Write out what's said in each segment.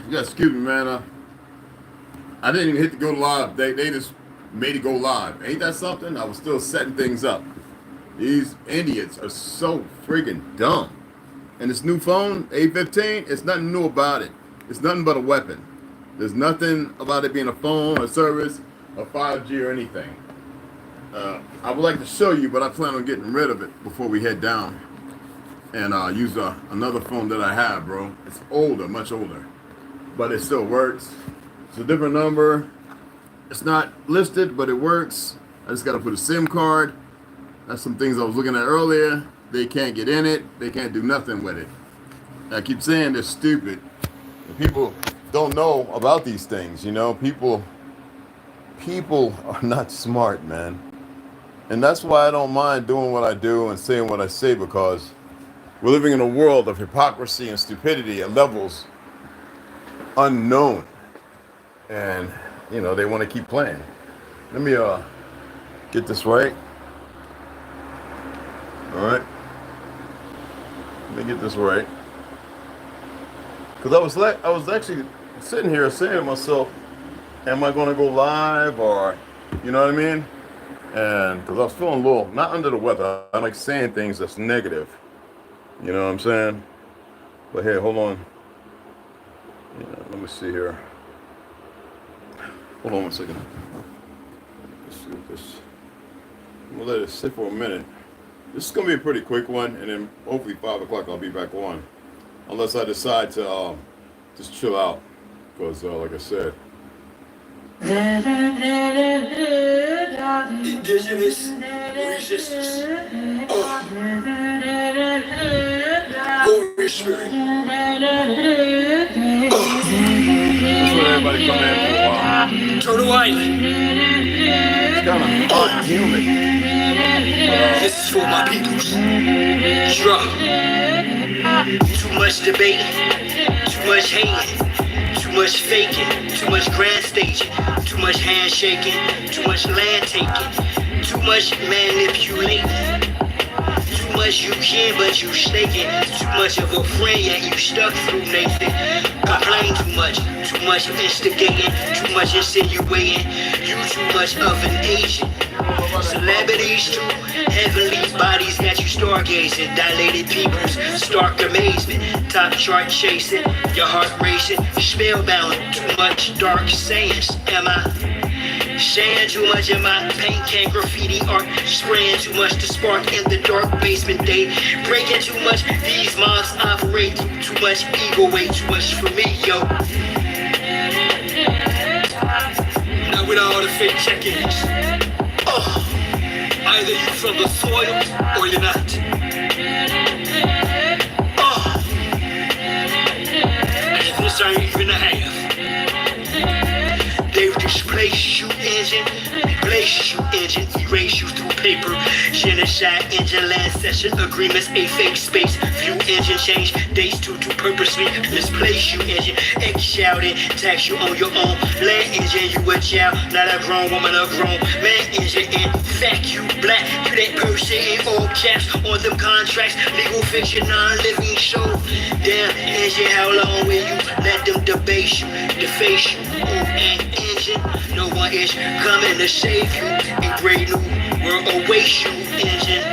You gotta excuse me, man. I didn't even hit the go live. They just made it go live. Ain't that something? I was still setting things up. These idiots are so freaking dumb. And this new phone, A15, it's nothing new about it. It's nothing but a weapon. There's nothing about it being a phone, a service, a 5G or anything. I would like to show you, but I plan on getting rid of it before we head down. And use another phone that I have, bro. It's older, much older. But it still works. It's a different number. It's not listed, but it works. I just got to put a SIM card. That's some things I was looking at earlier. They can't get in it. They can't do nothing with it. I keep saying they're stupid. And people don't know about these things, you know. People are not smart, man. And that's why I don't mind doing what I do and saying what I say, because we're living in a world of hypocrisy and stupidity at levels unknown. And, you know, they want to keep playing. Let me get this right. All right. Let me get this right. Because I was actually sitting here saying to myself, am I going to go live, or, you know what I mean? And because I was feeling a little, not under the weather. I like saying things that's negative. You know what I'm saying? But hey, hold on. Yeah, let me see here. Hold on one second. Let's see what this. I'm gonna let it sit for a minute. This is gonna be a pretty quick one, and then hopefully 5 o'clock I'll be back on, unless I decide to just chill out, because like I said. Indigenous resistance. Holy Spirit. That's where everybody come in for a while. Turtle Island. It's kind of hot, humid. This is for my peoples. Jah. Too much debate, too much hating, too much faking, too much grand staging, too much handshaking, too much land taking, too much manipulating. Too much you can, but you snaking. Too much of a friend, yet you stuck through Nathan. Complain too much instigating, too much insinuating. You too much of an agent. Celebrities too, heavenly bodies got you stargazing. Dilated peoples, stark amazement. Top chart chasing, your heart racing. Spellbound, too much dark sayings. Am I? Saying too much in my paint can graffiti art, spraying too much to spark in the dark basement day, breaking too much, these mobs operate too much ego, way too much for me, yo. Now with all the fake check-ins, either you from the soil or you're not. And this ain't even a half. They displace you engine, replace you engine, erase you through paper. Genocide engine, land session agreements, a fake space. View engine change, dates to purposely misplace you engine. X shouting, tax you on your own. Land engine, you a child, not a grown woman, a grown man engine. In fact, you black, you that person in all caps on them contracts. Legal fiction, non-living show. Damn engine, how long will you let them debase you, deface you? Engine, no one is coming to save you. A great new world awaits you, engine.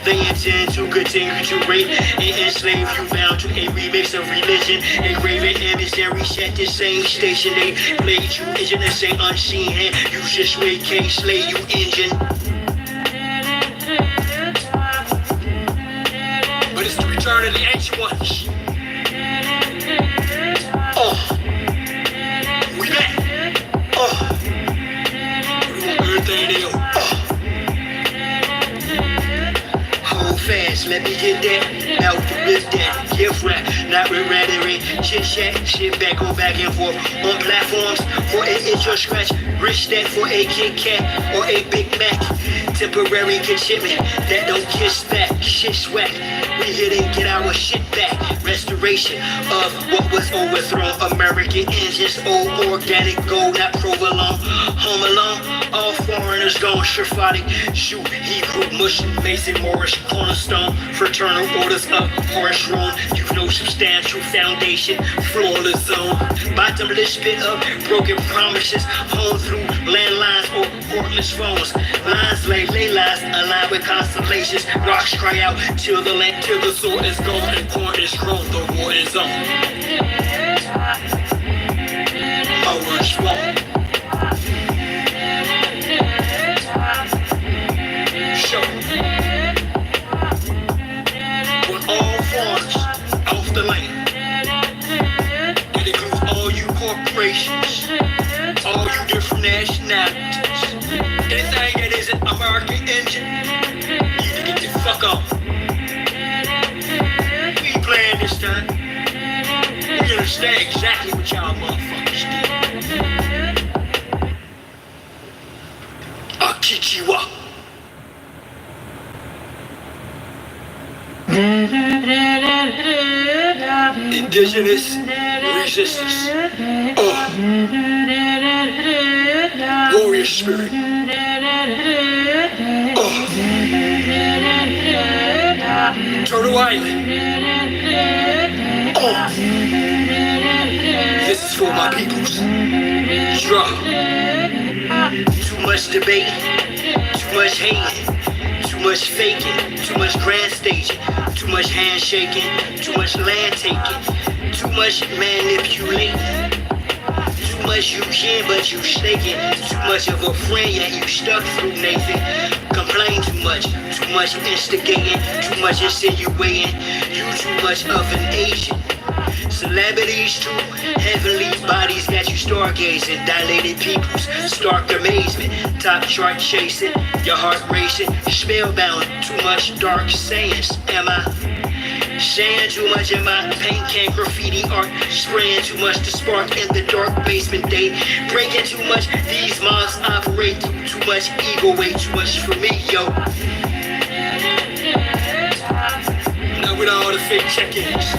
They intend to continue to rape and enslave you, bound to a remix of religion. A graven image and reset the same station. They played you, engine, the same unseen hand. You just wait, can't slay you, engine. But it's the return of the ancient ones. We back. Hold fast, let me get that. Out with that, gift rap, not with rhetoric. Chit chat, shit back, go back and forth on platforms for an inch or scratch. Rich that for a Kit Kat or a Big Mac. Temporary conshipment that don't kiss back. Shit's whack. We here to get our shit back. Restoration of what was overthrown. American engines, old organic gold, not provolone. Home alone, all foreigners gone. Sephardic, shoot, Hebrew, Muslim, Mason, Moorish, cornerstone. Fraternal orders of Horus Rome. You know some substantial foundation, flawless zone. Bottomless pit of broken promises, honed through landlines or cordless phones. Lines like ley lines aligned with constellations. Rocks cry out till the land, till the sword is gone and corn is grown. The war is on. My words won't. Show. When all farms off the land, it includes all you corporations, all you different nationalities. Anything that isn't American engine, you need to get the fuck off. We ain't playing this time. We understand exactly what y'all motherfuckers did. Akichiwa. Indigenous resistance. Warrior spirit. Turtle Island. This is for my peoples. Jah. Too much debate, too much hating, too much faking, too much grand staging, too much handshaking, too much land taking, too much manipulating. Too much you can, but you snaking. Too much of a friend, yet you stuck through Nathan. Complain too much instigating, too much insinuating. You too much of an agent. Celebrities too, heavenly bodies got you stargazing. Dilated peoples, stark amazement. Top chart chasing, your heart racing. Spellbound, too much dark sayings. Am I saying too much in my paint can graffiti art? Spraying too much to spark in the dark basement day. Breaking too much, these mobs operate through too much ego, way too much for me, yo. Now with all the fake check-ins,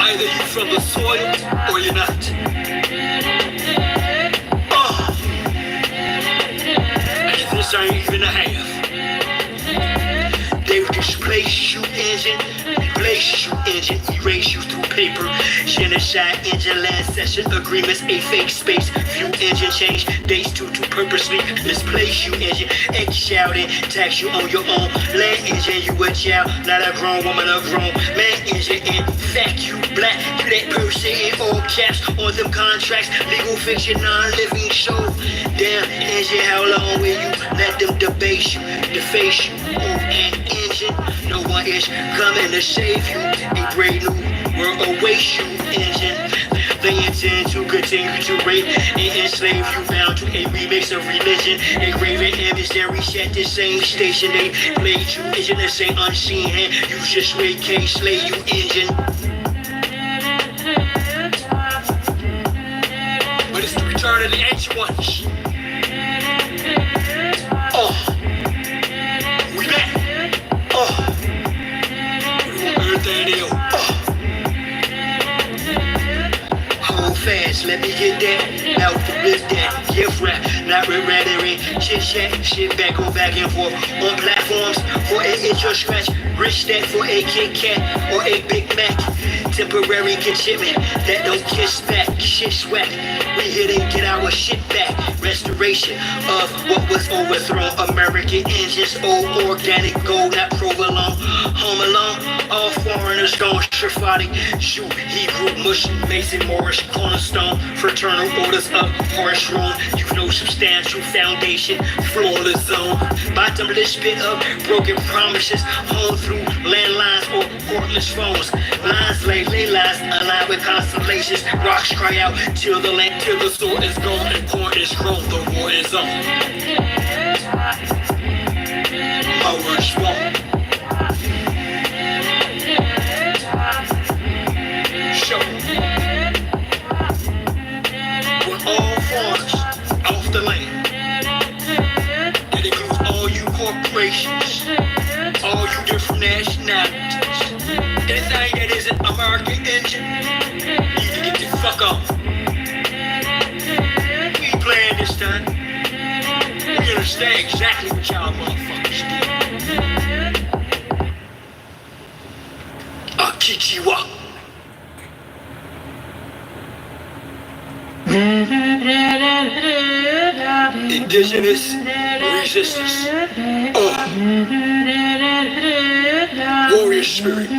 either you from the soil or you're not. And this ain't even a half. They've displaced you engine, replace you engine, erase you through paper. Genocide engine, land session agreements, a fake space. View engine change, dates to purposely displace you engine. Egg shouting, tax you on your own. Land engine, you a child, not a grown woman, a grown man engine. In fact, you black, you that person in all caps on them contracts. Legal fiction, non-living show. Damn engine, how long will you let them debase you, deface you? Oh, and engine, no one is coming to save you. A brave new world awaits you, engine. They intend to continue to rape and enslave you, bound to a remix of religion. A graven image that reset the same station. They played you, engine, the same unseen hand. You just wait, case, slay you, engine. But it's the return of the ancient ones. We back. Everything they own. Hold fast, let me get that. Out the lift that. Gift rap, not rhetoric. Chit chat, shit back, go back and forth. On platforms for a itch or scratch. Rich stack for a Kit Kat or a Big Mac. Temporary contentment that don't kiss back. Shit swag. We here to get our shit back. Restoration of what was overthrown. American engines, old organic gold, not provolone. Home alone, all foreigners gone. Shafati, Jew, Hebrew, Muslim, Mason, Morris, Cornerstone. Fraternal orders up, harsh room. You know substantial foundation, flawless zone. Bottomless pit of broken promises, honed through landlines or cordless phones. Lines like ley lines aligned with constellations. Rocks cry out till the land, till the sword is gone and corn is grown. The war is on. My words won't. Show. When all farms off the land, it includes all you corporations, all you different nationalities. Anything that isn't American engine, you need to get the fuck off. We ain't playing this time. We understand exactly what y'all motherfuckers did. Akichiwa. Indigenous resistance. Warrior spirit.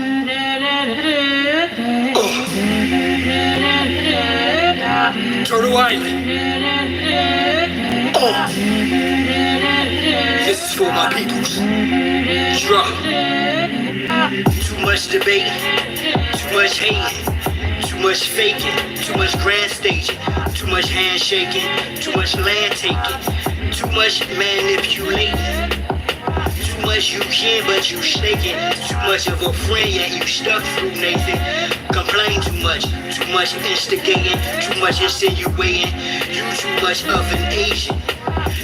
Turtle Island. This is for my peoples. Jah. Too much debate, too much hating, too much faking, too much grand staging, too much handshaking, too much land taking, too much manipulating. Too much you can, but you shaking. Too much of a friend, yet you stuck through Nathan. Complain too much instigating, too much insinuating. You too much of an Asian.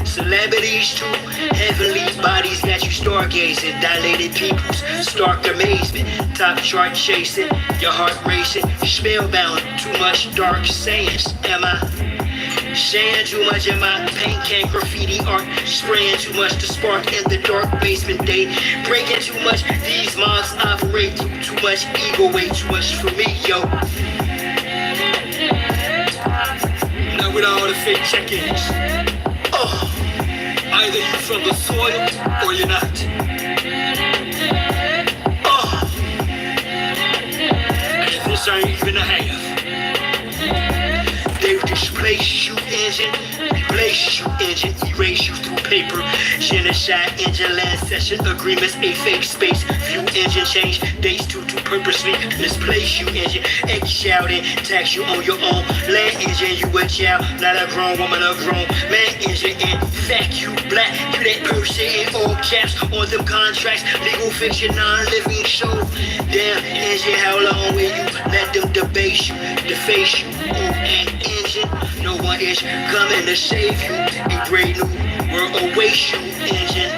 Celebrities too, heavenly bodies that you stargazing. Dilated peoples, stark amazement. Top chart chasing, your heart racing. Spellbound, too much dark sayings. Am I saying too much in my paint can graffiti art? Spraying too much to spark in the dark basement day. Breaking too much, these mobs operate through too much ego, way too much for me, yo. Now with all the fake check-ins, either you from the soil or you're not. And this ain't even a half. They displace you engine, replace you engine, erase you through paper. Genocide engine, land session agreements, a fake space. View engine change dates to purposely misplace you engine. Egg-shouting, tax you on your own. Land engine, you a child, not a grown woman, a grown man engine. In fact, you black, you that person in all caps on them contracts. Legal fiction, non-living show. Damn engine, how long will you let them debase you, deface you? And engine, no one is coming to save you. A brave new world awaits you, engine.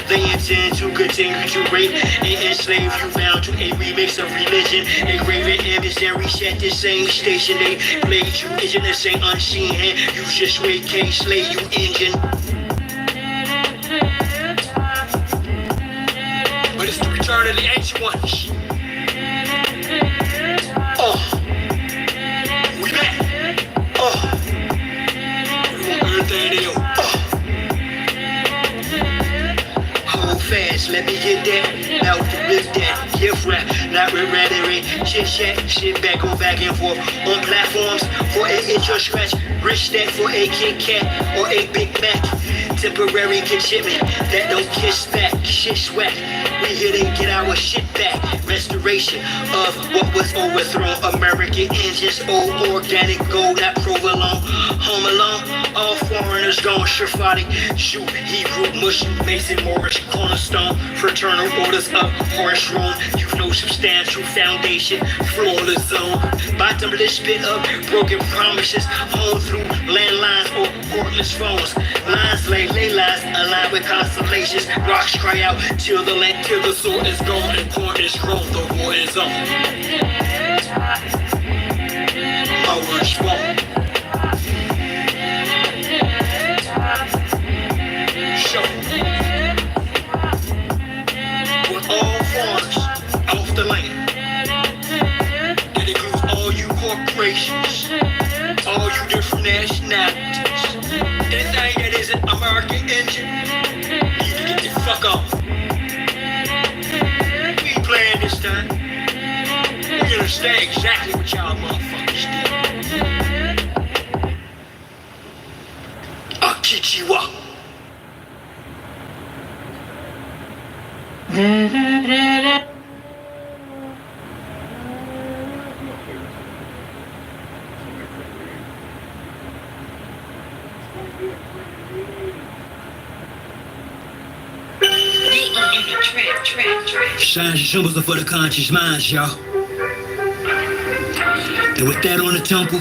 They intend to continue to rape and enslave you, bound to a remix of religion. A graven image and reset the same station. They played you, engine, the same unseen hand. You just wait, can't slay you, engine. But it's the return of the ancient ones. We back. Everything they own. Hold fast, let me get that. Out to rip that. Gift wrap, not with rhetoric. Chit chat, shit back, go back and forth. On platforms for an itch or scratch. Rich that for a Kit Kat or a Big Mac. Temporary conshipment that don't kiss back. Shit swag. We here to get our shit back. Restoration of what was overthrown. American engines, old organic gold, not provolone. Home alone, all foreigners gone. Shrifati, shoot, Hebrew, Muslim, Mason, Morris, cornerstone. Fraternal orders up, harsh room. You've no substantial foundation. Flawless zone. Bottomless pit up, broken promises. Home through landlines or cordless phones. Lines lay lies, aligned with constellations. Rocks cry out till the land, till the soul is gone and corn is grown. The war is on. My words won't. Show. With all foreigners off the land. That includes all you corporations, all you different nationalities. Anything that isn't American engine, you need to get the fuck off. We ain't playing this time. We understand exactly what y'all motherfuckers did. Akichiwa. Signs and symbols are for the conscious minds, y'all. And with that on the temple,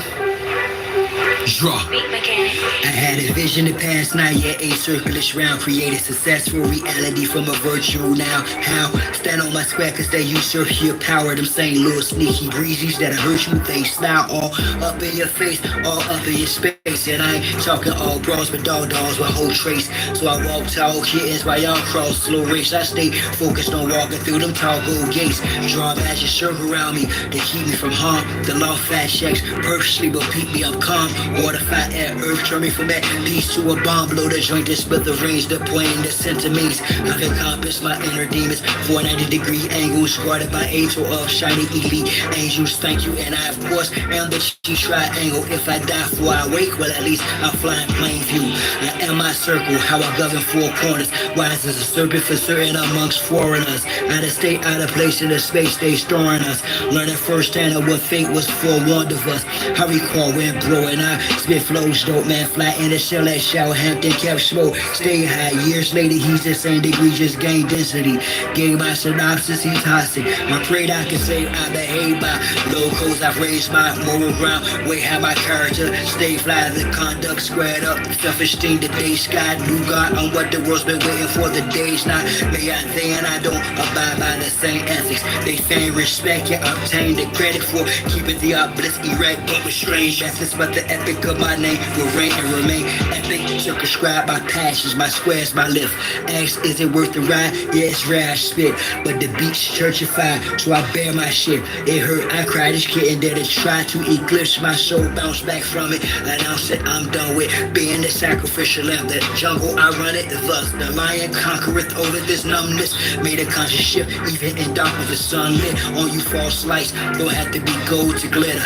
Draw. I had a vision the past night, yeah, a circulus round. Created successful reality from a virtual now. How? Stand on my square cause they usurp your power. Them same little sneaky breezies that hurt you, they smile all up in your face, all up in your space. And I ain't talking all bras, but dolls with whole trace. So I walk tall kittens while y'all cross slow race. I stay focused on walking through them tall gold gates. Draw magic circle around me to keep me from harm. The law fast checks purposely will keep me up calm. Water fight at earth, turn me from that peace to a bomb. Blow the joint, this with the range, the plane, the sentiments. I've encompassed my inner demons. 490-degree angles, guarded by angel of shiny elite angels. Thank you, and I of course am the G triangle. If I die before I wake, well at least I'm flying plain view. I am my circle, how I govern four corners. Wise as a serpent for certain amongst foreigners. Out of state, out of place in the space they storing us. Learning firsthand of what fate was forewarned of us. I recall when growing I spit flows dope, man, fly in the shell at Southampton, kept slow, stay high. Years later, he's the same degree, just gained density. Gave my synopsis, he's hostage. I prayed I could say I behave by locals. I've raised my moral ground, way how my character stay fly. The conduct squared up, self-esteem, the day sky. New God on what the world's been waiting for, the days not. May I then I don't abide by the same ethics. They feign respect, yet obtain the credit for keeping the obelisk erect, but with strange ethics. But the epic of my name will reign and remain epic. Circumscribe my passions, my squares, my lift. Ask, is it worth the ride? Yeah, it's rare I spit, but the beats churchified, so I bear my shit. It hurt, I cried, this kitten that it tried to eclipse my soul, bounce back from it. Announce that I'm done with being the sacrificial lamb. The jungle I run it, thus the lion conquereth over this numbness. Made a conscious shift, even in darkness the sun lit on you false lights. Don't have to be gold to glitter.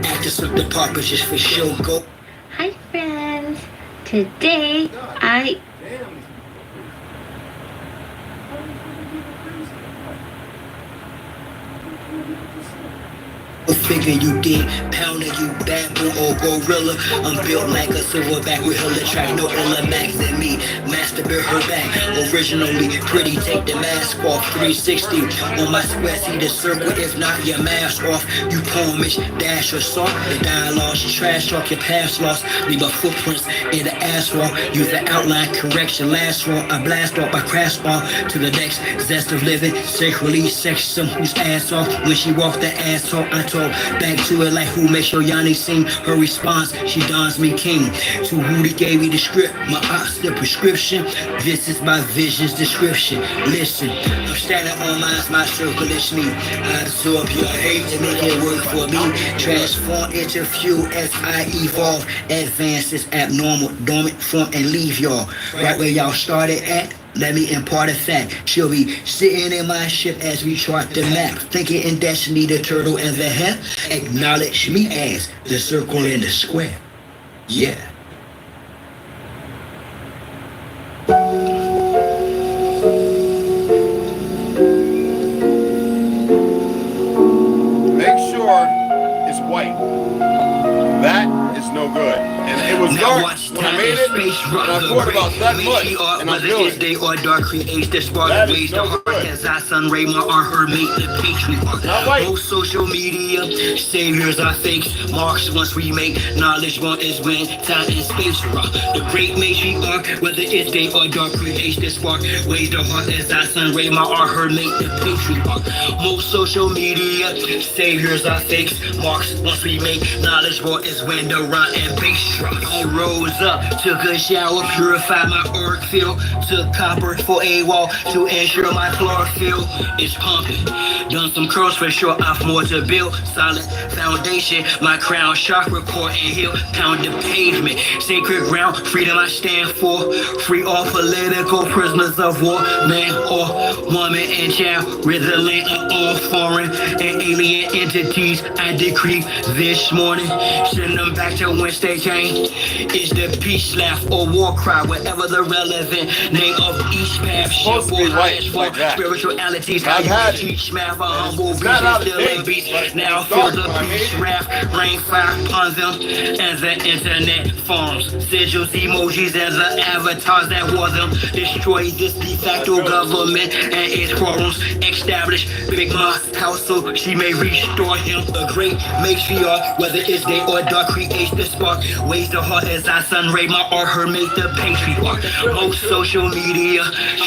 Actors of the purpose just for show go. Hi friends, today I figure you did, pounder you bamboo or gorilla. I'm built like a silverback with hella track, no illa max than me. Masturbate her back, originally pretty. Take the mask off, 360 on my square. See the circle, if not your mask off. You poemish, dash or salt. The dialogue's trash talk, your past lost. Leave a footprints in the asphalt. Use the outline correction. Last one, I blast off, I crash off to the next zest of living. Sacredly sex some whose ass off. When she walked the asshole, I told back to it like who makes your Yanni sing. Her response, she dons me king. To who they gave me the script, my ops the prescription. This is my vision's description. Listen, I'm standing on my circle is me. I absorb your hate to make it work for me. Transform into fuel as I evolve. Advance is abnormal, dormant, form and leave y'all right where y'all started at. Let me impart a fact. She'll be sitting in my ship as we chart the map. Thinking in destiny, the turtle and the hare. Acknowledge me as the circle and the square. Yeah. Make sure it's white. That is no good. And it was dark when I made it, and I poured about that much, and I'm feeling day or dark creates the spark that blaze is the no heart good. as I sun Raymond are her mate, the patriarch. Not white. Most social media saviors are fakes. Marks once we make knowledge one is when time and space rock. The great matriarch, whether it's day or dark creates the spark. Ways the heart as I sun Raymond are her mate, the patriarch. Most social media saviors are fakes. Marks once we make knowledge one is when the rhyme and bass drop. I rose up, took a shower, purified my auric field, took copper for a wall to ensure my chlorophyll is pumping. Done some curls for sure, I've more to build. Solid foundation, my crown chakra, core and heel, pound the pavement. Sacred ground, freedom I stand for. Free all political prisoners of war, man or woman and child. Rid the land of all foreign and alien entities. I decree this morning, send them back to whence they came. Is the peace laugh or war cry, whatever the relevant name of each path. Supposed to be white, like that. Spiritualities, I've had teach math, a humble beast, not out of still date, a beast. but Now it's feel dark the when I made peace it. wrath, rain fire upon them, and the internet forms. Sigils, emojis, and the avatars that wore them. Destroy this de facto government and its forums. Establish Big Ma house so she may restore him. The great matriarch, whether it's day or dark, create creates the spark. Waves the heart as I sun ray my art, her make the patriarch. Most social media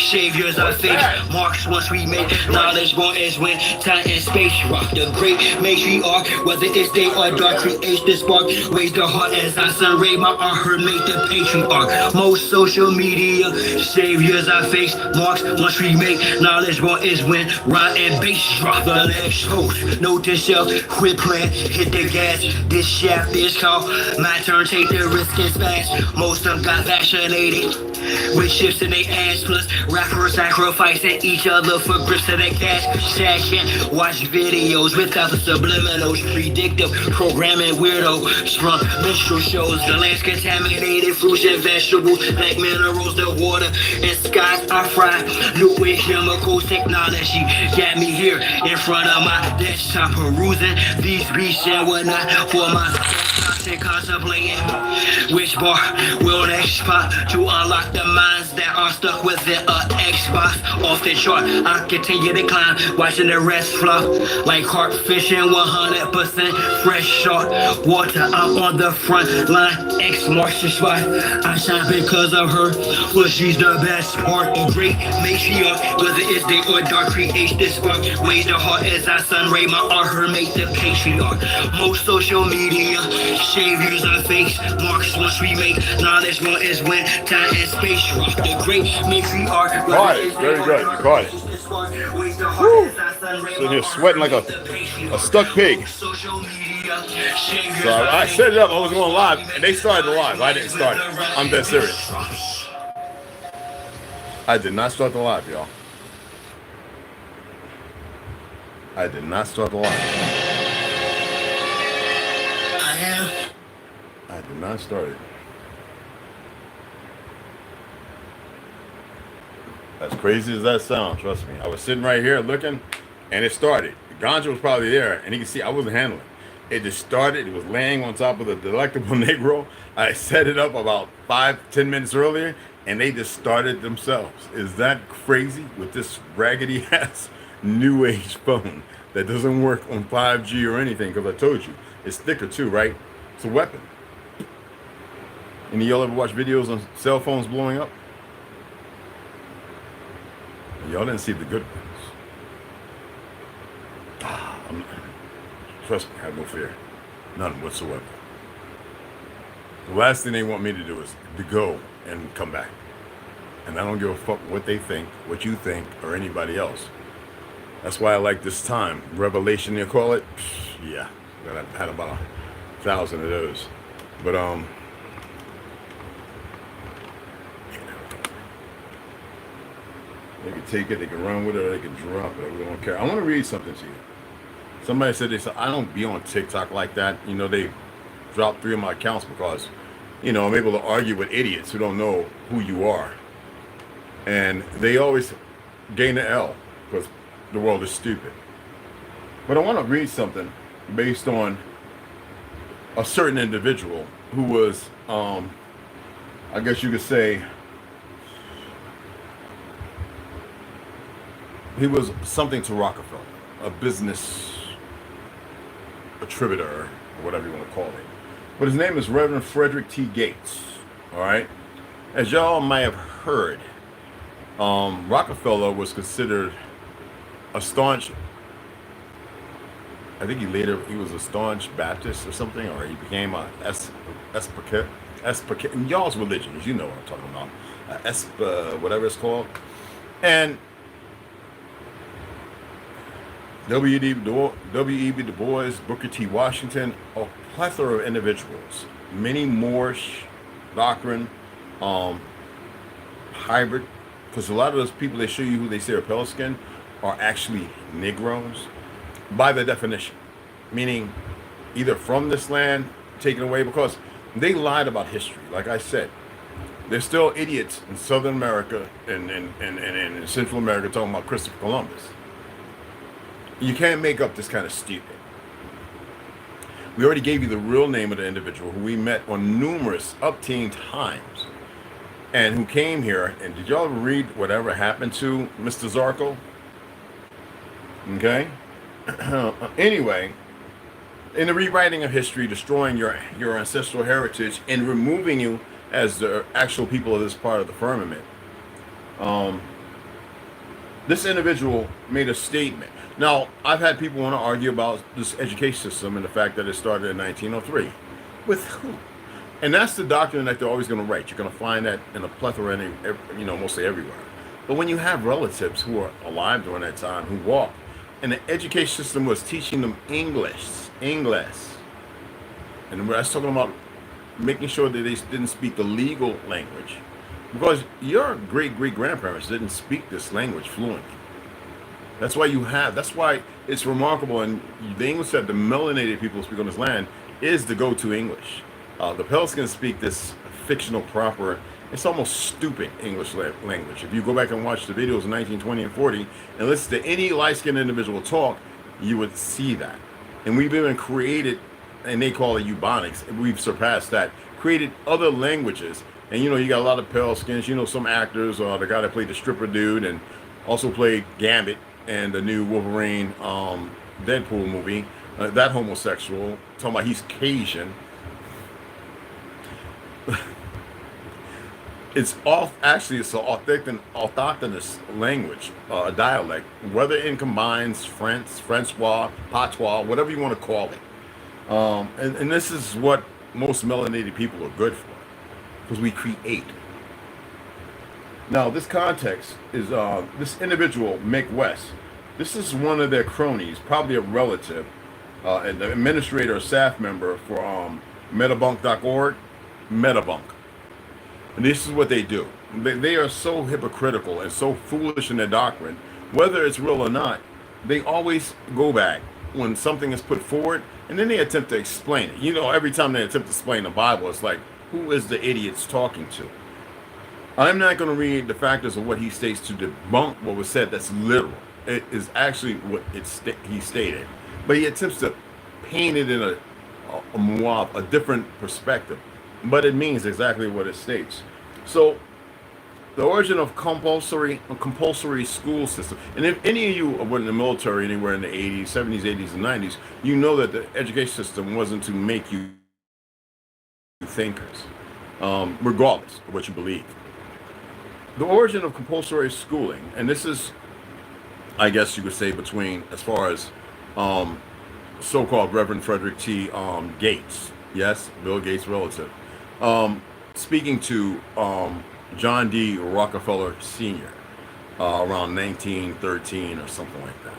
saviors are fake. Marks once we make knowledge born is when time and space rock. The great matriarch, whether it's day or dark, creates the spark. Waves the heart as I sun ray my art, her make the patriarch. Most social media saviors are fake. Marks once we make knowledge born is when rhyme and bass drop. The legs host, note to self, quit playing, hit the gas. This shaft is called my turn, take the risk and smash. Most of them got vaccinated with chips in their ass, plus rappers sacrificing each other for grips of their cash. Shacking, watch videos without the subliminals, predictive programming weirdo, strong minstrel shows. The land's contaminated, fruits and vegetables, black minerals, the water and skies are fried. New with chemicals, technology got me here in front of my desktop, perusing these beats and whatnot for my contemplating which bar will next pop to unlock the minds that are stuck within a Xbox. Off the chart, I continue to climb, watching the rest flop like carp fishing, 100% fresh shark water. I'm on the front line, X marks the spot. I shine because of her, but she's the best part. A great matriarch, whether it's day or dark, creates this spark. Waves the heart as I sun ray my art, her make the patriarch. Most social media saviors are fakes. Marks once we make knowledge more is when time and space rock. The great matriarch. Caught it. Very good. You caught it. Woo. Sitting here sweating like a stuck pig. So I set it up. I was going live, and they started the live. I didn't start it. I'm dead serious. I did not start the live, y'all. I did not start the live. I did not start it. As crazy as that sounds, trust me. I was sitting right here looking, and it started. The ganja was probably there, and you can see I wasn't handling it. It just started. It was laying on top of the delectable Negro. I set it up about 5-10 minutes earlier, and they just started themselves. Is that crazy with this raggedy ass new age phone that doesn't work on 5G or anything? Because I told you, it's thicker too, right? It's a weapon. Any of y'all ever watch videos on cell phones blowing up? Y'all didn't see the good ones. Trust me, I have no fear. None whatsoever. The last thing they want me to do is to go and come back. And I don't give a fuck what they think, what you think, or anybody else. That's why I like this time. Revelation, they call it. Yeah, I had about 1,000 of those. But, they can take it, they can run with it, or they can drop it. I really don't care. I want to read something to you. Somebody said, I don't be on TikTok like that. You know, they dropped 3 of my accounts because, you know, I'm able to argue with idiots who don't know who you are. And they always gain the L because the world is stupid. But I want to read something based on a certain individual who was, I guess you could say, he was something to Rockefeller, a business attributor, or whatever you want to call it. But his name is Reverend Frederick T. Gates, all right? As y'all might have heard, Rockefeller was considered a staunch, I think he was a staunch Baptist or something, or he became a in y'all's religions, you know what I'm talking about, whatever it's called. And W.E.B. Du Bois, Booker T. Washington, a plethora of individuals, many Moorish doctrine, hybrid, because a lot of those people they show you who they say are pale skin are actually Negroes by the definition, meaning either from this land, taken away, because they lied about history. Like I said, there's still idiots in Southern America and in Central America talking about Christopher Columbus. You can't make up this kind of stupid. We already gave you the real name of the individual who we met on numerous up-teen times and who came here. And did y'all read whatever happened to Mr. Zarko? Okay. Anyway, in the rewriting of history, destroying your ancestral heritage and removing you as the actual people of this part of the firmament. This individual made a statement. Now, I've had people want to argue about this education system and the fact that it started in 1903. With who? And that's the doctrine that they're always going to write. You're going to find that in a plethora, mostly everywhere. But when you have relatives who are alive during that time, who walk, and the education system was teaching them English, and that's talking about making sure that they didn't speak the legal language, because your great-great-grandparents didn't speak this language fluently. That's why it's remarkable, and the English that the melanated people speak on this land is the go-to English. The pale skins speak this fictional, proper, it's almost stupid English language. If you go back and watch the videos in 1920 and 40 and listen to any light-skinned individual talk, you would see that. And we've even created, and they call it eubonics, we've surpassed that, created other languages. And you got a lot of pale skins, some actors, the guy that played the stripper dude and also played Gambit and the new Wolverine Deadpool movie, that homosexual, talking about he's Cajun. It's an autochthonous language, a dialect, whether it combines French, Francois, Patois, whatever you want to call it. And this is what most melanated people are good for, because we create. Now, this context is this individual, Mick West. This is one of their cronies, probably a relative, an administrator or staff member for metabunk.org, Metabunk. And this is what they do. They are so hypocritical and so foolish in their doctrine, whether it's real or not. They always go back when something is put forward, and then they attempt to explain it. Every time they attempt to explain the Bible, it's like, who is the idiots talking to? I'm not going to read the factors of what he states to debunk what was said that's literal. It is actually what he stated. But he attempts to paint it in a different perspective. But it means exactly what it states. So, the origin of compulsory school system. And if any of you were in the military anywhere in the 80s, 70s, 80s, and 90s, you know that the education system wasn't to make you thinkers, regardless of what you believe. The origin of compulsory schooling, and this is, I guess you could say, between, as far as so-called Reverend Frederick T. Gates, yes, Bill Gates' relative, speaking to John D. Rockefeller Sr. Around 1913 or something like that.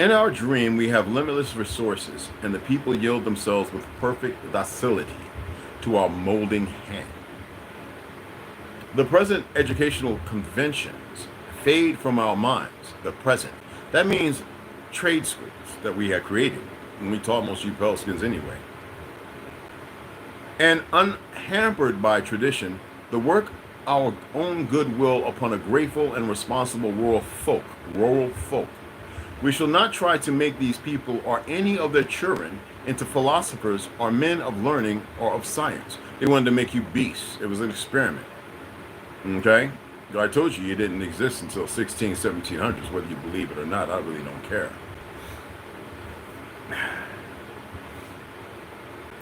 In our dream, we have limitless resources, and the people yield themselves with perfect docility to our molding hand. The present educational conventions fade from our minds, the present. That means trade schools that we had created, and we taught most of you Pelskins anyway. And unhampered by tradition, the work our own goodwill upon a grateful and responsible rural folk. We shall not try to make these people or any of their children into philosophers or men of learning or of science. They wanted to make you beasts. It was an experiment. Okay? I told you didn't exist until 1700s, whether you believe it or not. I really don't care.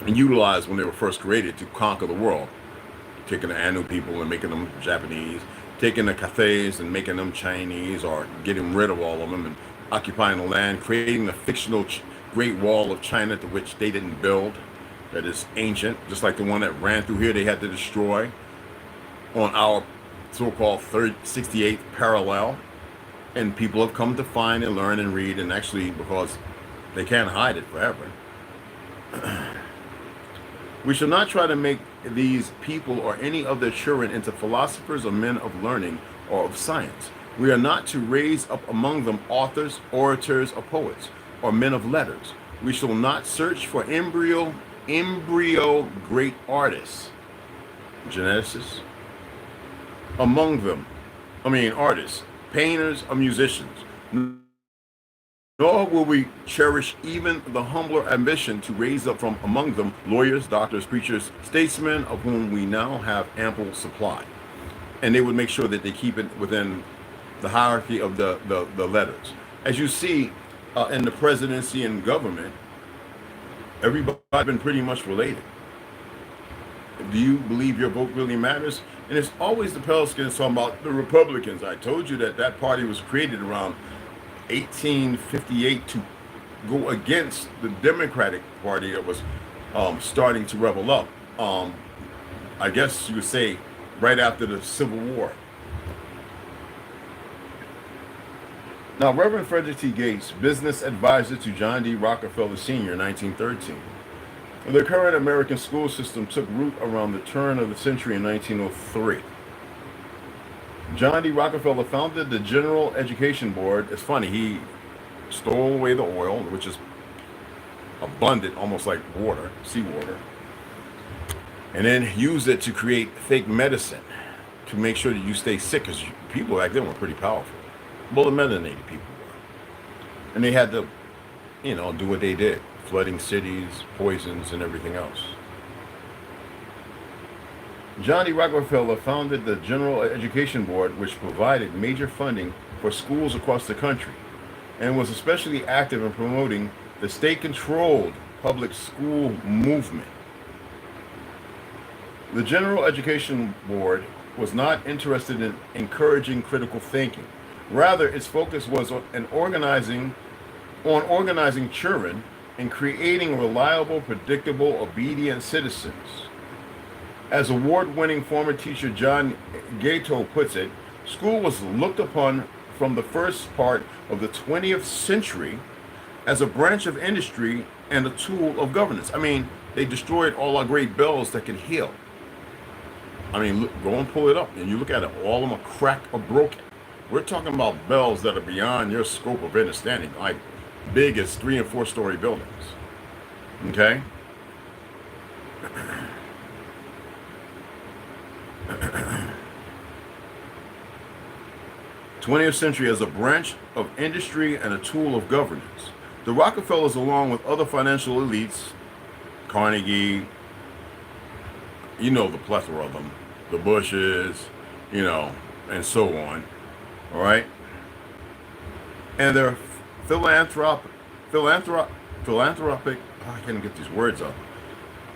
And utilized when they were first created to conquer the world. Taking the Anu people and making them Japanese. Taking the Cathays and making them Chinese, or getting rid of all of them and occupying the land. Creating the fictional Great Wall of China, to which they didn't build. That is ancient. Just like the one that ran through here, they had to destroy on our so-called 68th parallel. And people have come to find and learn and read, and actually, because they can't hide it forever. We shall not try to make these people or any of their children into philosophers or men of learning or of science. We are not to raise up among them authors, orators, or poets, or men of letters. We shall not search for embryo great artists, geneticists, among them, artists, painters, or musicians. Nor will we cherish even the humbler ambition to raise up from among them lawyers, doctors, preachers, statesmen, of whom we now have ample supply. And they would make sure that they keep it within the hierarchy of the letters. As you see, in the presidency and government, everybody's been pretty much related. Do you believe your vote really matters? And it's always the pale skins talking about the Republicans. I told you that that party was created around 1858 to go against the Democratic Party that was starting to revel up. I guess you would say right after the Civil War. Now, Reverend Frederick T. Gates, business advisor to John D. Rockefeller Sr. 1913. The current American school system took root around the turn of the century in 1903. John D. Rockefeller founded the General Education Board. It's funny, he stole away the oil, which is abundant, almost like water, seawater, and then used it to create fake medicine to make sure that you stay sick, because people back then were pretty powerful. Well, the melanated people were. And they had to, do what they did. Flooding cities, poisons, and everything else. John D. Rockefeller founded the General Education Board, which provided major funding for schools across the country, and was especially active in promoting the state-controlled public school movement. The General Education Board was not interested in encouraging critical thinking. Rather, its focus was on organizing children and creating reliable, predictable, obedient citizens. As award-winning former teacher John Gato puts it, school was looked upon from the first part of the 20th century as a branch of industry and a tool of governance. I mean, they destroyed all our great bells that could heal. I mean, look, go and pull it up, and you look at it, all of them are cracked or broken. We're talking about bells that are beyond your scope of understanding, like big as 3- and 4-story buildings. Okay? '20th century as a branch of industry and a tool of governance. The Rockefellers, along with other financial elites, Carnegie, the plethora of them, the Bushes, and so on, all right? And their philanthropic, I can't get these words up,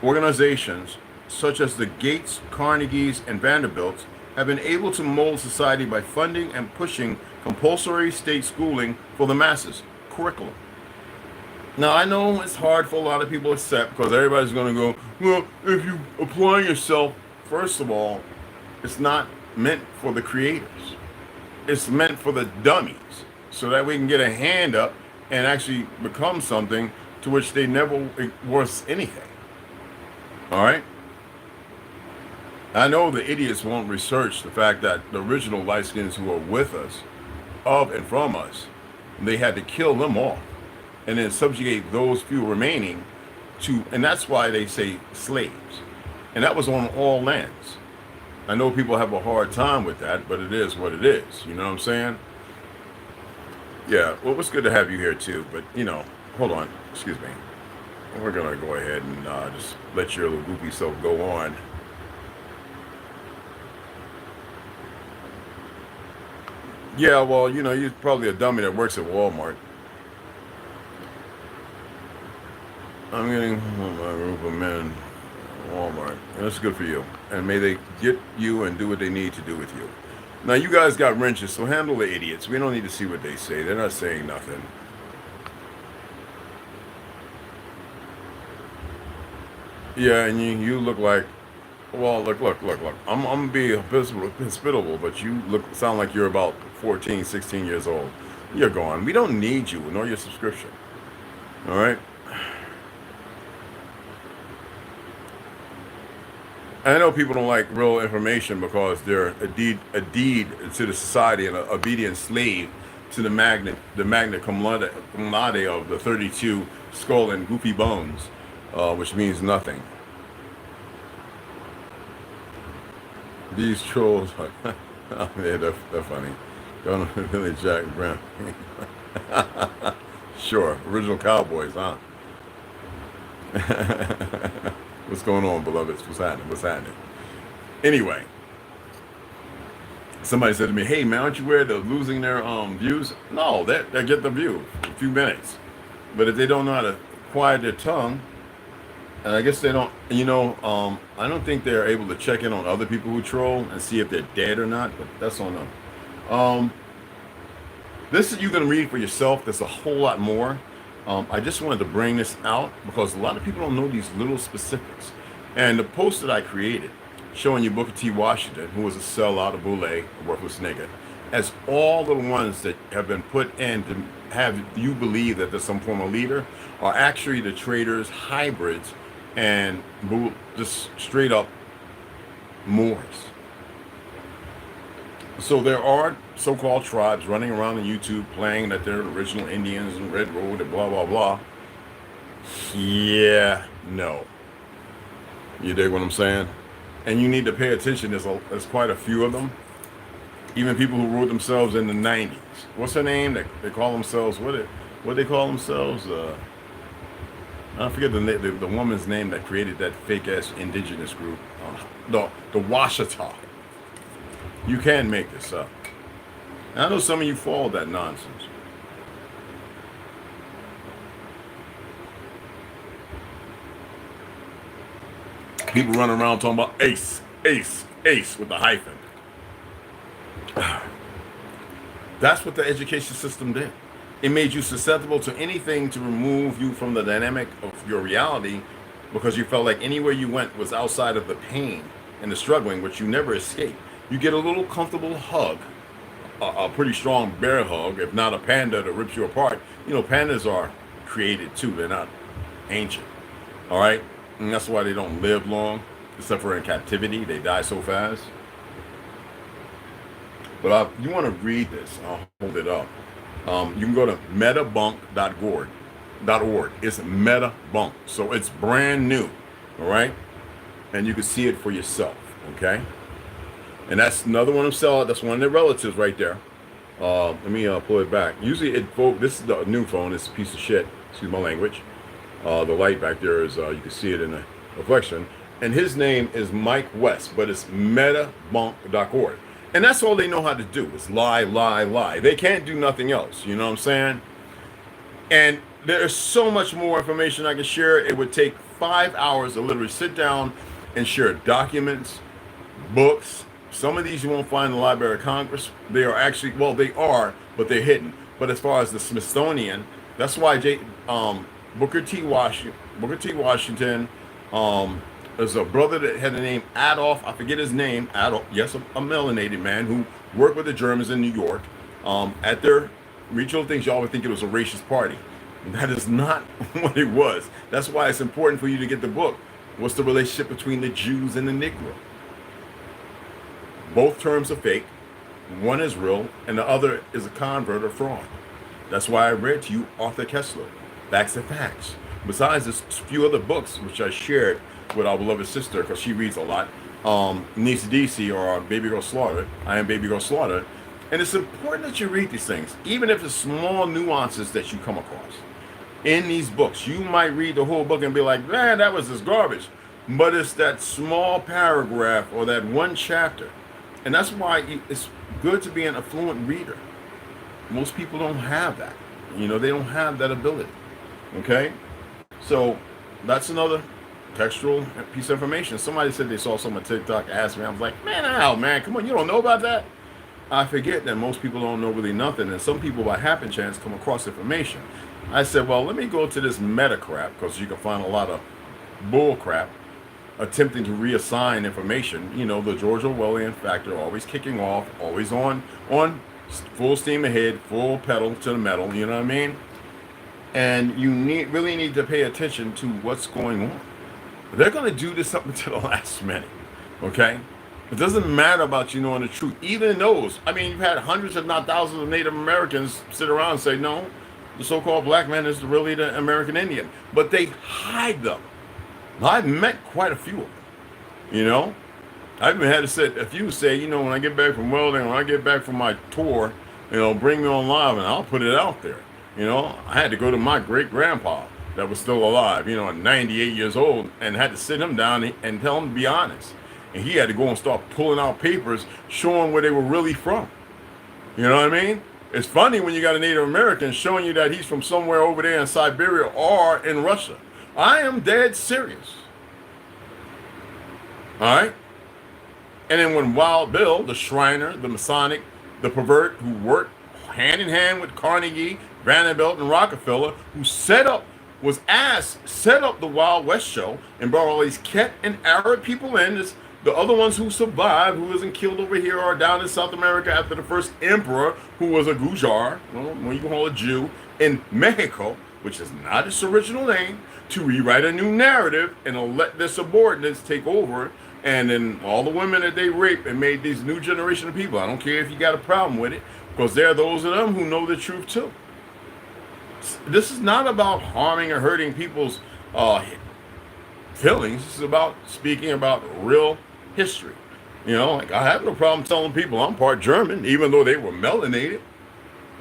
organizations such as the Gates, Carnegies, and Vanderbilts have been able to mold society by funding and pushing compulsory state schooling for the masses, curriculum. Now, I know it's hard for a lot of people to accept, because everybody's going to go, well, if you apply yourself, first of all, it's not meant for the creators. It's meant for the dummies, so that we can get a hand up and actually become something to which they never was anything. All right? I know the idiots won't research the fact that the original light-skins who are with us, of and from us, they had to kill them off and then subjugate those few remaining to, and that's why they say slaves. And that was on all lands. I know people have a hard time with that, but it is what it is. You know what I'm saying? Yeah, well, it's good to have you here too, but hold on, excuse me. We're gonna go ahead and just let your little goofy self go on. Yeah, well, you're probably a dummy that works at Walmart. I'm getting a group of men at Walmart. And that's good for you. And may they get you and do what they need to do with you. Now, you guys got wrenches, so handle the idiots. We don't need to see what they say. They're not saying nothing. Yeah, and you look like, well, look. I'm going to be hospitable, but you sound like you're about 14, 16 years old. You're gone. We don't need you, nor your subscription. All right? I know people don't like real information because they're a deed to the society and an obedient slave to the magna cum laude of the 32 skull and goofy bones, which means nothing. These trolls are, oh, yeah, they're funny. Don't really Jack Brown. Sure, original cowboys, huh? What's going on, beloveds? What's happening? Anyway, Somebody said to me, "Hey man, aren't you worried of losing their views?" No, they get the view for a few minutes, but if they don't know how to quiet their tongue, and I guess they don't, I don't think they're able to check in on other people who troll and see if they're dead or not. But that's on them. This is you can read for yourself. There's a whole lot more. I just wanted to bring this out because a lot of people don't know these little specifics. And the post that I created showing you Booker T. Washington, who was a sellout, a boule, a worthless nigga, as all the ones that have been put in to have you believe that there's some form of leader are actually the traitors, hybrids, and just straight up Moors. So there are so-called tribes running around on YouTube playing that they're original Indians and Red Road and blah, blah, blah. Yeah, no. You dig what I'm saying? And you need to pay attention. There's quite a few of them. Even people who wrote themselves in the 90s. What's her name? They call themselves, what they call themselves? I forget the woman's name that created that fake-ass indigenous group. The Washita. You can make this up. And I know some of you follow that nonsense. People run around talking about ace, ace, ace with the hyphen. That's what the education system did. It made you susceptible to anything to remove you from the dynamic of your reality because you felt like anywhere you went was outside of the pain and the struggling, which you never escape. You get a little comfortable hug, a pretty strong bear hug, if not a panda that rips you apart. Pandas are created too. They're not ancient. All right? And that's why they don't live long, except for in captivity. They die so fast. But you want to read this. I'll hold it up. You can go to metabunk.org. It's metabunk. So it's brand new. All right? And you can see it for yourself. Okay? And that's another one of them. That's one of their relatives right there. Let me pull it back. Usually this is the new phone. It's a piece of shit. Excuse my language. The light back there is, you can see it in the reflection. And his name is Mike West, but it's metabunk.org. And that's all they know how to do is lie, lie, lie. They can't do nothing else. You know what I'm saying? And there's so much more information I can share. It would take 5 hours to literally sit down and share documents, books. Some of these you won't find in the Library of Congress. They are actually, well, they are, but they're hidden. But as far as the Smithsonian, that's why Booker T. Washington, there's a brother that had the name Adolf, I forget his name, Adolf, yes, a melanated man who worked with the Germans in New York. At their regional things, y'all would think it was a racist party. And that is not what it was. That's why it's important for you to get the book. What's the relationship between the Jews and the Negro? Both terms are fake. One is real, and the other is a convert or fraud. That's why I read to you Arthur Kessler, Facts and Facts. Besides, there's a few other books which I shared with our beloved sister, because she reads a lot, Niece DC or Baby Girl Slaughter. I am Baby Girl Slaughter. And it's important that you read these things, even if it's small nuances that you come across. In these books, you might read the whole book and be like, man, that was just garbage. But it's that small paragraph or that one chapter. And that's why it's good to be an affluent reader. Most people don't have that. They don't have that ability. Okay? So that's another textual piece of information. Somebody said they saw some on TikTok, asked me. I was like, man, come on, you don't know about that? I forget that most people don't know really nothing, and some people by happen chance come across information. I said, well, let me go to this meta crap, because you can find a lot of bull crap attempting to reassign information. The George Orwellian factor, always kicking off, always on full steam ahead, full pedal to the metal, you know what I mean? And you really need to pay attention to what's going on. They're going to do this up until the last minute, okay? It doesn't matter about you knowing the truth. Even those, you've had hundreds if not thousands of Native Americans sit around and say, no, the so-called black man is really the American Indian. But they hide them. I've met quite a few of them, I've even had to say, a few say, when I get back from welding, when I get back from my tour, bring me on live and I'll put it out there. I had to go to my great-grandpa that was still alive, at 98 years old, and had to sit him down and tell him to be honest. And he had to go and start pulling out papers showing where they were really from. You know what I mean? It's funny when you got a Native American showing you that he's from somewhere over there in Siberia or in Russia. I am dead serious. All right? And then when Wild Bill, the Shriner, the Masonic, the pervert who worked hand in hand with Carnegie, Vanderbilt, and Rockefeller, who set up the Wild West show and brought all these Ket and Arab people in. The other ones who survived, who wasn't killed over here or down in South America after the first emperor, who was a Gujar, well, when you call a Jew, in Mexico, which is not its original name, to rewrite a new narrative and let their subordinates take over. And then all the women that they raped and made these new generation of people. I don't care if you got a problem with it, because there are those of them who know the truth too. This is not about harming or hurting people's feelings. This is about speaking about real history. You know, like I have no problem telling people I'm part German, even though they were melanated.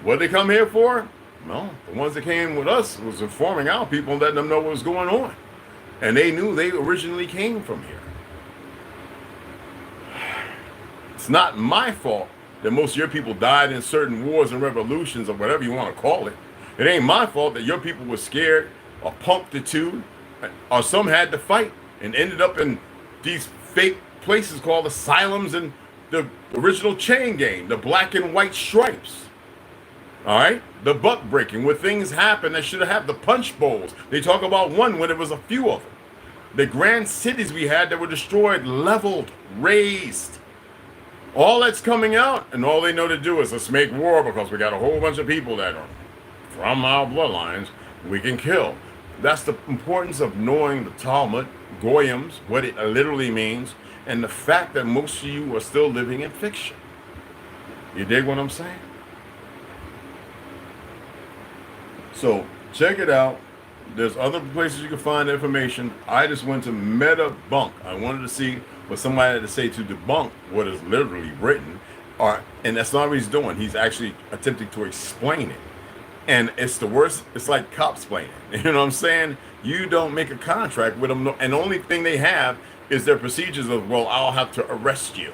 What did they come here for? No, the ones that came with us was informing our people and letting them know what was going on. And they knew they originally came from here. It's not my fault that most of your people died in certain wars and revolutions or whatever you want to call it. It ain't my fault that your people were scared or punctured, or some had to fight and ended up in these fake places called asylums and the original chain gang, the black and white stripes. All right? The buck breaking, where things happen that should have happened. The punch bowls. They talk about one when it was a few of them. The grand cities we had that were destroyed, leveled, razed. All that's coming out, and all they know to do is let's make war because we got a whole bunch of people that are from our bloodlines we can kill. That's the importance of knowing the Talmud, Goyams, what it literally means, and the fact that most of you are still living in fiction. You dig what I'm saying? So check it out. There's other places you can find information. I just went to Metabunk. I wanted to see what somebody had to say to debunk what is literally written. And that's not what he's doing. He's actually attempting to explain it. And it's the worst. It's like cops playing. You know what I'm saying? You don't make a contract with them. And the only thing they have is their procedures of, well, I'll have to arrest you.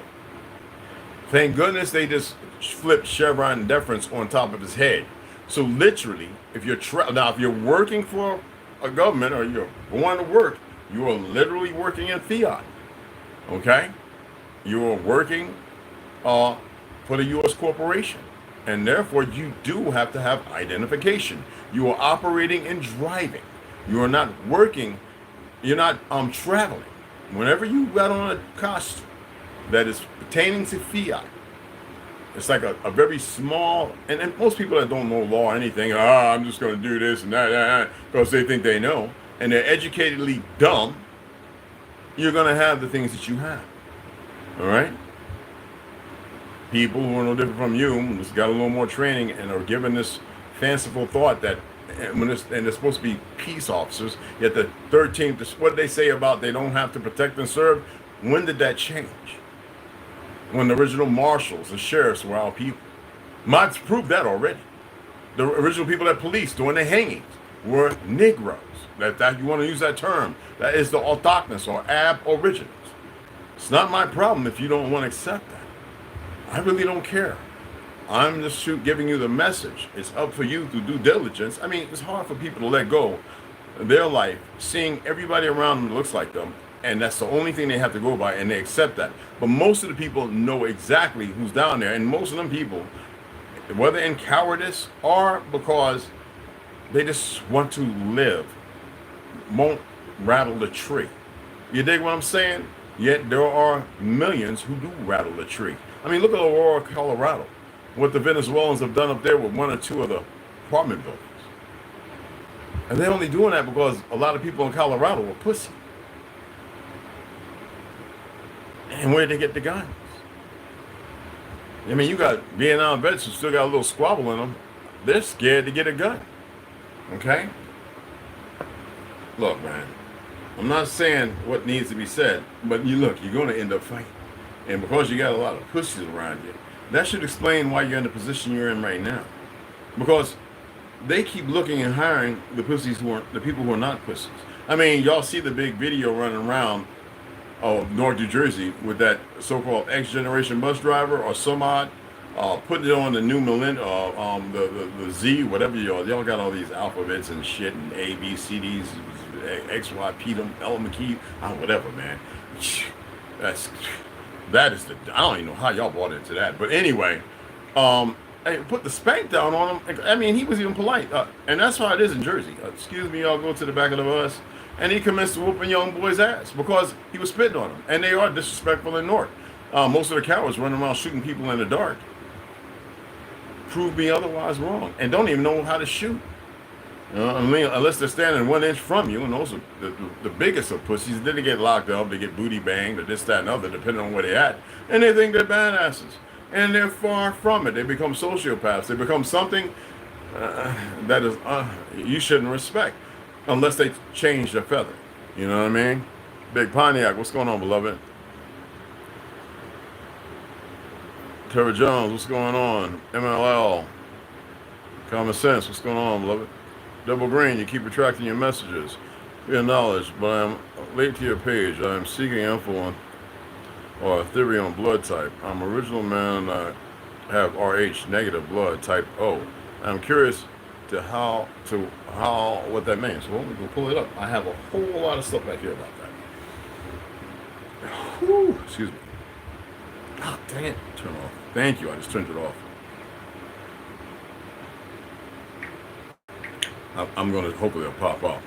Thank goodness they just flipped Chevron deference on top of his head. So literally, if you're if you're working for a government or you're going to work, you are literally working in fiat. Okay? You are working for the U.S. corporation. And therefore, you do have to have identification. You are operating and driving. You are not working. You're not traveling. Whenever you got on a costume that is pertaining to fiat, it's like a very small, and most people that don't know law or anything, I'm just going to do this and that, because they think they know, and they're educatedly dumb, you're going to have the things that you have. All right? People who are no different from you, just got a little more training and are given this fanciful thought that, and they're supposed to be peace officers, yet the 13th, what they say about they don't have to protect and serve, when did that change? When the original marshals and sheriffs were our people. Might prove that already. The original people that policed during the hangings were Negroes. That you want to use that term. That is the autochthonous or aboriginals. It's not my problem if you don't want to accept that. I really don't care. I'm just giving you the message. It's up for you to do diligence. I mean, it's hard for people to let go of their life, seeing everybody around them that looks like them, and that's the only thing they have to go by, and they accept that. But most of the people know exactly who's down there, and most of them people, whether in cowardice or because they just want to live, won't rattle the tree. You dig what I'm saying? Yet there are millions who do rattle the tree. I mean, look at Aurora, Colorado. What the Venezuelans have done up there with one or two of the apartment buildings. And they're only doing that because a lot of people in Colorado were pussy. And where'd they get the guns? I mean, you got Vietnam vets who still got a little squabble in them. They're scared to get a gun. Okay? Look, man, I'm not saying what needs to be said, but you're going to end up fighting. And because you got a lot of pussies around you, that should explain why you're in the position you're in right now. Because they keep looking and hiring the pussies the people who are not pussies. I mean, y'all see the big video running around of North New Jersey with that so-called X generation bus driver or some odd, putting it on the new millennium, the Z, whatever y'all got all these alphabets and shit and A, B, C, D's, X, Y, P, L, McKee, whatever, man. That is I don't even know how y'all bought into that. But anyway, hey, put the spank down on him. I mean, he was even polite. And that's how it is in Jersey. Excuse me, y'all go to the back of the bus. And he commenced whooping young boy's ass because he was spitting on them. And they are disrespectful in North. Most of the cowards running around shooting people in the dark. Prove me otherwise wrong. And don't even know how to shoot. I mean, unless they're standing 1 inch from you. And those are the biggest of pussies. Then they get locked up. They get booty banged or this, that, and other, depending on where they're at. And they think they're badasses. And they're far from it. They become sociopaths. They become something that is you shouldn't respect. Unless they change their feather. You know what I mean? Big Pontiac, what's going on, beloved? Tara Jones, what's going on? MLL. Common Sense, what's going on, beloved? Double Green, you keep retracting your messages. Your knowledge, but I am late to your page. I am seeking info on or a theory on blood type. I'm an original man and I have RH negative blood type O. I'm curious to what that means. Well, we can pull it up. I have a whole lot of stuff back here about that. Whew, excuse me. Oh, dang it. Turn off. Thank you. I just turned it off. I'm going to, hopefully it'll pop up.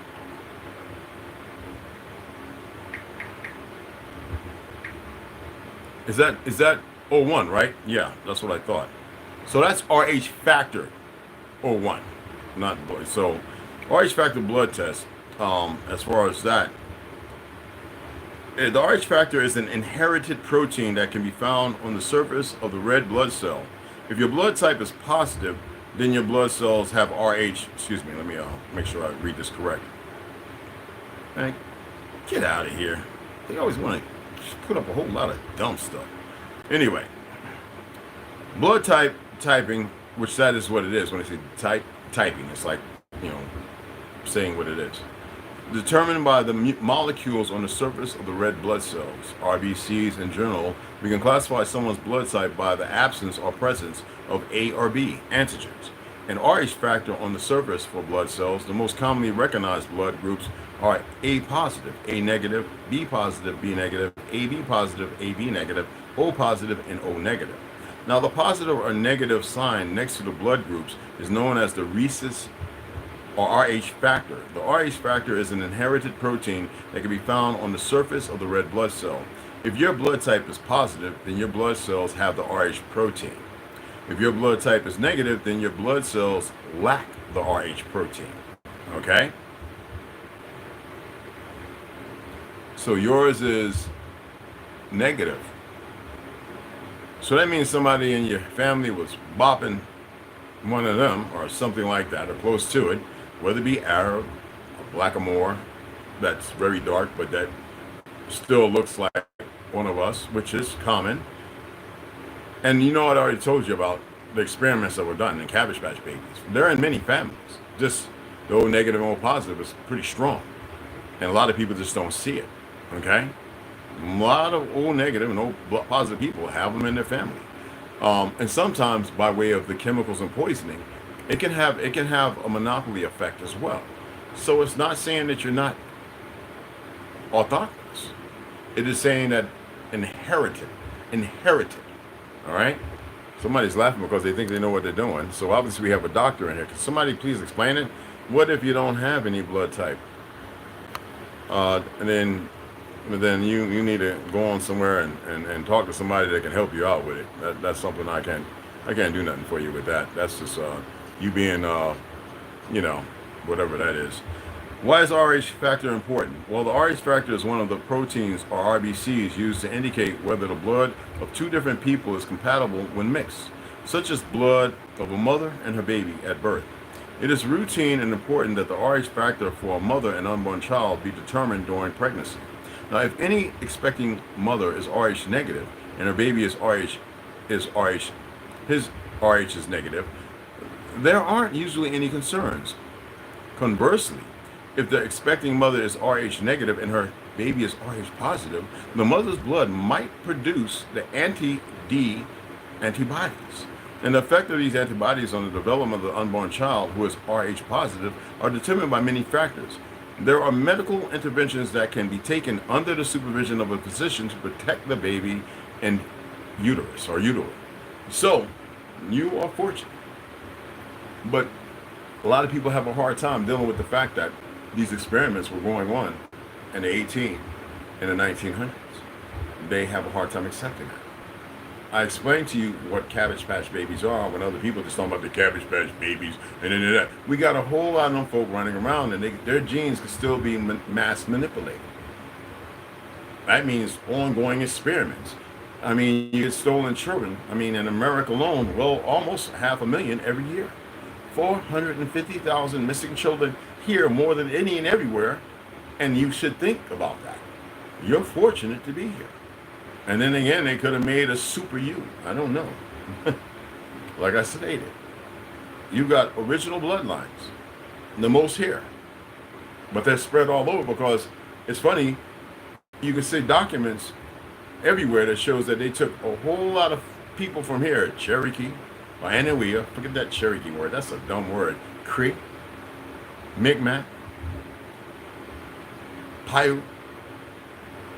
Is that 01, right? Yeah, that's what I thought. So that's RH factor 01. Not blood. So RH factor blood test, as far as that, the RH factor is an inherited protein that can be found on the surface of the red blood cell. If your blood type is positive, then your blood cells have RH. Excuse me, let me make sure I read this correct. Hey, get out of here. They always want to just put up a whole lot of dumb stuff. Anyway, blood typing, which that is what it is when I say typing. It's like, saying what it is. Determined by the molecules on the surface of the red blood cells, RBCs in general, we can classify someone's blood type by the absence or presence of A or B antigens. An RH factor on the surface for blood cells, the most commonly recognized blood groups are A positive, A negative, B positive, B negative, AB positive, AB negative, O positive, and O negative. Now, the positive or negative sign next to the blood groups is known as the rhesus or RH factor. The RH factor is an inherited protein that can be found on the surface of the red blood cell. If your blood type is positive, then your blood cells have the RH protein. If your blood type is negative, then your blood cells lack the RH protein. Okay? So yours is negative. So that means somebody in your family was bopping one of them or something like that or close to it, whether it be Arab or Blackamoor, that's very dark, but that still looks like one of us, which is common. And I already told you about the experiments that were done in Cabbage Patch Babies. They're in many families. Just the O negative and O positive is pretty strong. And a lot of people just don't see it. Okay? A lot of O negative and O positive people have them in their family. And sometimes by way of the chemicals and poisoning, it can have a monopoly effect as well. So it's not saying that you're not orthogonous. It is saying that inherited. All right? Somebody's laughing because they think they know what they're doing. So obviously we have a doctor in here. Can somebody please explain it? What if you don't have any blood type? And then you need to go on somewhere and talk to somebody that can help you out with it. That's something I can't do nothing for you with that. That's just you being whatever that is. Why is RH factor important? Well, the RH factor is one of the proteins or RBCs used to indicate whether the blood of two different people is compatible when mixed, such as blood of a mother and her baby at birth. It is routine and important that the RH factor for a mother and unborn child be determined during pregnancy. Now, if any expecting mother is RH negative and her baby his RH is negative, there aren't usually any concerns. Conversely, if the expecting mother is Rh negative and her baby is Rh positive, the mother's blood might produce the anti-D antibodies. And the effect of these antibodies on the development of the unborn child who is Rh positive are determined by many factors. There are medical interventions that can be taken under the supervision of a physician to protect the baby in uterus or uterine. So, you are fortunate. But a lot of people have a hard time dealing with the fact that these experiments were going on in the 1900s. They have a hard time accepting that. I explained to you what Cabbage Patch Babies are when other people just talking about the Cabbage Patch Babies and that. We got a whole lot of them folk running around and their genes could still be mass manipulated. That means ongoing experiments. I mean, you get stolen children. I mean, in America alone, well, almost 500,000 every year. 450,000 missing children here, more than any and everywhere. And you should think about that. You're fortunate to be here. And then again, they could have made a super you. I don't know. Like I stated, you got original bloodlines, the most here. But they're spread all over because it's funny, you can see documents everywhere that shows that they took a whole lot of people from here, Cherokee, or Anahuia, forget that Cherokee word, that's a dumb word, Cree, Mi'kmaq, Paiute,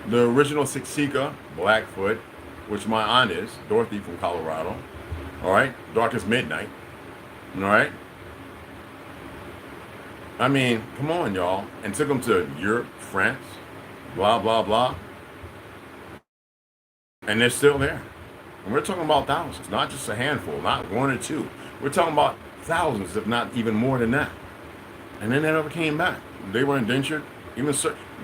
the original Siksika, Blackfoot, which my aunt is, Dorothy from Colorado, all right, dark as midnight, all right. I mean, come on, y'all, and took them to Europe, France, blah, blah, blah, and they're still there. And we're talking about thousands, not just a handful, not one or two. We're talking about thousands, if not even more than that. And then they never came back. They were indentured. Even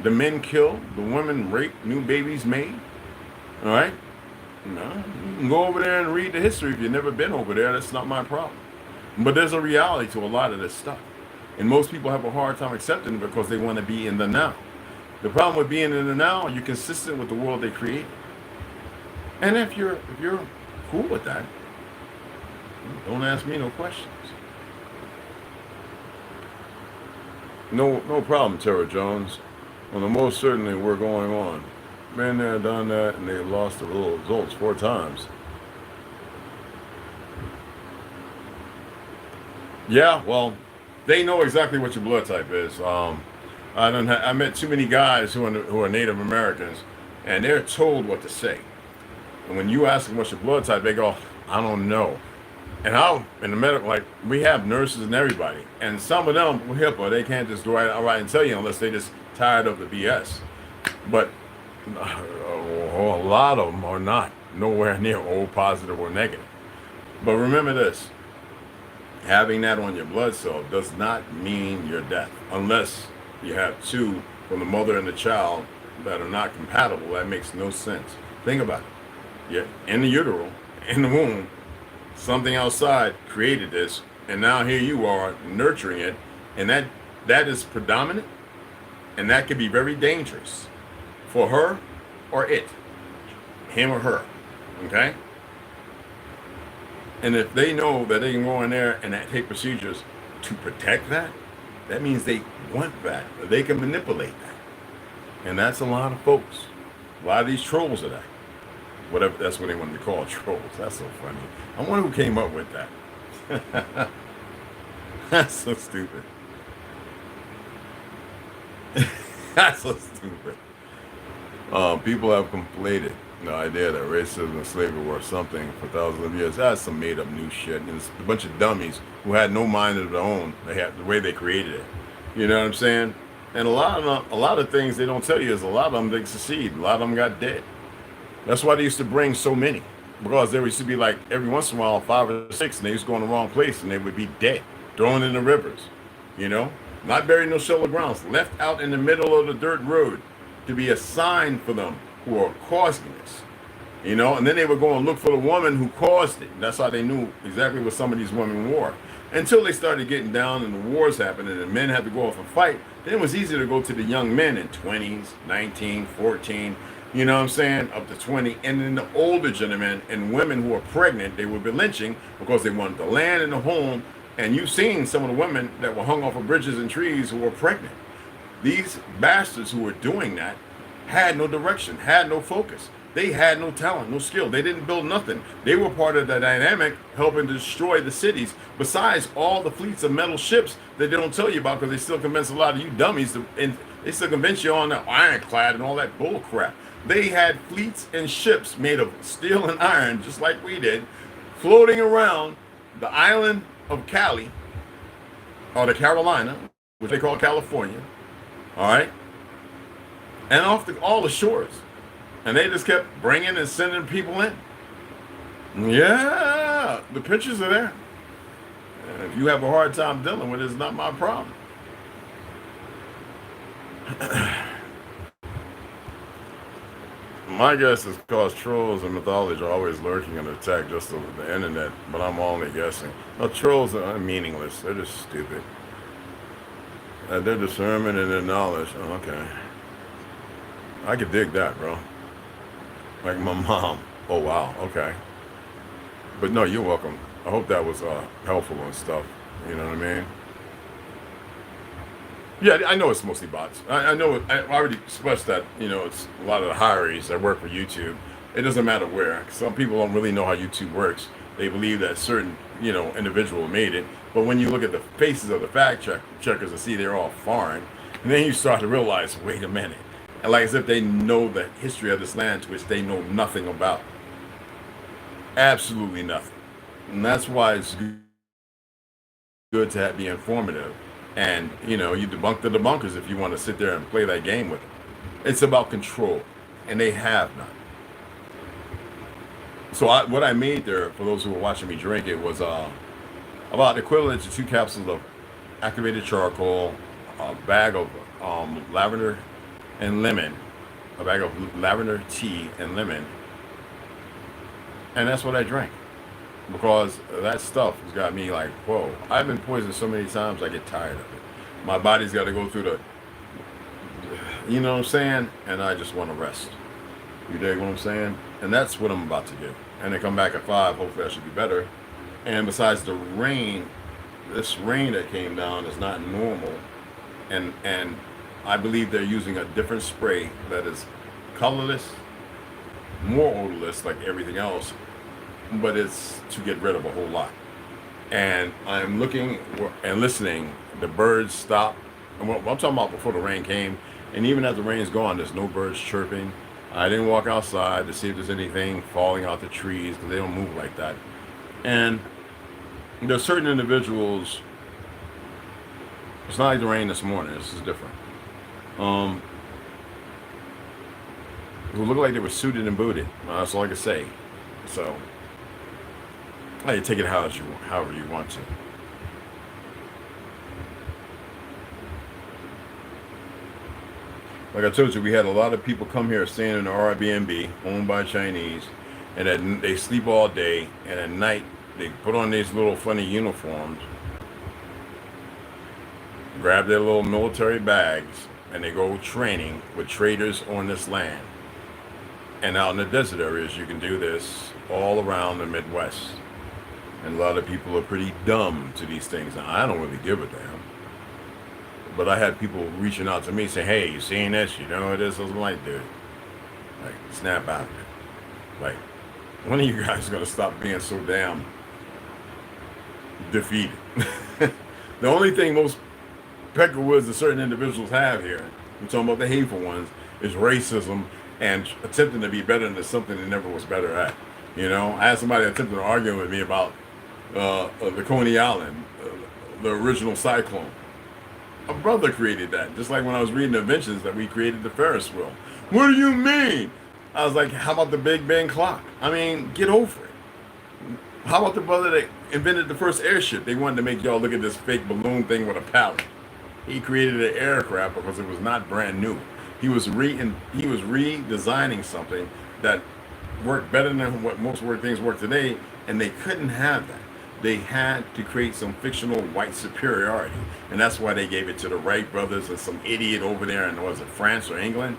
the men killed, the women raped, new babies made. All right? No, you can go over there and read the history if you've never been over there. That's not my problem. But there's a reality to a lot of this stuff. And most people have a hard time accepting it because they want to be in the now. The problem with being in the now, you're consistent with the world they created. And if you're cool with that, don't ask me no questions. No problem, Tara Jones. Well, most certainly we're going on. Been there, done that, and they lost the results 4 times. Yeah, well, they know exactly what your blood type is. I met too many guys who are Native Americans, and they're told what to say. And when you ask them what's your blood type, they go, I don't know. And in the medical, like, we have nurses and everybody. And some of them, with HIPAA, they can't just go right and tell you unless they just tired of the BS. But a lot of them are not nowhere near O positive or negative. But remember this, having that on your blood cell does not mean your death. Unless you have 2 from the mother and the child that are not compatible. That makes no sense. Think about it. You're in the utero, in the womb, something outside created this, and now here you are nurturing it, and that is predominant, and that could be very dangerous for her or it, him or her, okay? And if they know that they can go in there and take procedures to protect that, that means they want that, they can manipulate that. And that's a lot of folks. A lot of these trolls are that. Whatever, that's what they want to be called, trolls. That's so funny. I wonder who came up with that. That's so stupid. That's so stupid. People have conflated the idea that racism and slavery were something for thousands of years. That's some made up new shit. And it's a bunch of dummies who had no mind of their own. They had the way they created it. You know what I'm saying? And a lot of things they don't tell you is a lot of them didn't succeed. A lot of them got dead. That's why they used to bring so many, because there used to be like every once in a while 5 or 6, and they used to go in the wrong place, and they would be dead, thrown in the rivers, you know, not buried in no shallow grounds, left out in the middle of the dirt road to be a sign for them who are causing this, you know. And then they would go and look for the woman who caused it. That's how they knew exactly what some of these women were. Until they started getting down and the wars happened and the men had to go off and fight, then it was easier to go to the young men in 20s, 19, 14. You know what I'm saying? Up to 20. And then the older gentlemen and women who were pregnant, they would be lynching because they wanted the land and the home. And you've seen some of the women that were hung off of bridges and trees who were pregnant. These bastards who were doing that had no direction, had no focus. They had no talent, no skill. They didn't build nothing. They were part of the dynamic helping to destroy the cities, besides all the fleets of metal ships that they don't tell you about, because they still convince a lot of you dummies, and they still convince you on the ironclad and all that bull crap. They had fleets and ships made of steel and iron, just like we did, floating around the island of Cali, or the Carolina, which they call California, all right, and off all the shores. And they just kept bringing and sending people in. Yeah, the pictures are there. And if you have a hard time dealing with it, it's not my problem. My guess is because trolls and mythology are always lurking and attack just over the internet, but I'm only guessing. No, trolls are meaningless. They're just stupid. Their discernment and their knowledge. Oh, okay. I could dig that, bro. Like my mom. Oh, wow. Okay. But no, you're welcome. I hope that was helpful and stuff. You know what I mean? Yeah, I know it's mostly bots. I know. I already expressed that. You know, it's a lot of the hires that work for YouTube. It doesn't matter where. Some people don't really know how YouTube works. They believe that certain, individual made it. But when you look at the faces of the fact checkers and see they're all foreign, and then you start to realize, wait a minute. And like as if they know the history of this land, to which they know nothing about. Absolutely nothing. And that's why it's good to be informative. And, you debunk the debunkers if you want to sit there and play that game with them. It's about control. And they have none. So what I made there, for those who were watching me drink it, was about equivalent to 2 capsules of activated charcoal, a bag of lavender and lemon, a bag of lavender tea and lemon, and that's what I drank, because that stuff has got me like, whoa. I've been poisoned so many times I get tired of it. My body's got to go through the, you know what I'm saying, and I just want to rest. You dig what I'm saying? And that's what I'm about to do. And then come back at 5. Hopefully I should be better. And besides the rain, this rain that came down is not normal, and I believe they're using a different spray that is colorless, more odorless like everything else, but it's to get rid of a whole lot. And I'm looking and listening. The birds stop. And what I'm talking about before the rain came, and even as the rain's gone, there's no birds chirping. I didn't walk outside to see if there's anything falling out the trees, because they don't move like that. And there's certain individuals, it's not like the rain this morning, this is different, who look like they were suited and booted. That's all I can say. So you take it however you want to. Like I told you, we had a lot of people come here staying in an Airbnb owned by Chinese, and they sleep all day, and at night they put on these little funny uniforms, grab their little military bags, and they go training with traders on this land. And out in the desert areas, you can do this all around the Midwest. And a lot of people are pretty dumb to these things. Now, I don't really give a damn. But I had people reaching out to me saying, hey, you seen this? You know what this is like, dude? Like, snap out of it. Like, when are you guys going to stop being so damn defeated? The only thing most Peckerwoods and certain individuals have here, I'm talking about the hateful ones, is racism and attempting to be better than something they never was better at. I had somebody attempting to argue with me about the Coney Island, the original cyclone. A brother created that, just like when I was reading the inventions that we created the Ferris wheel. What do you mean? I was like, how about the Big Ben clock? I mean, get over it. How about the brother that invented the first airship? They wanted to make y'all look at this fake balloon thing with a pallet. He created an aircraft because it was not brand new. He was redesigning something that worked better than what most things work today, and they couldn't have that. They had to create some fictional white superiority, and that's why they gave it to the Wright brothers and some idiot over there in, was it France or England?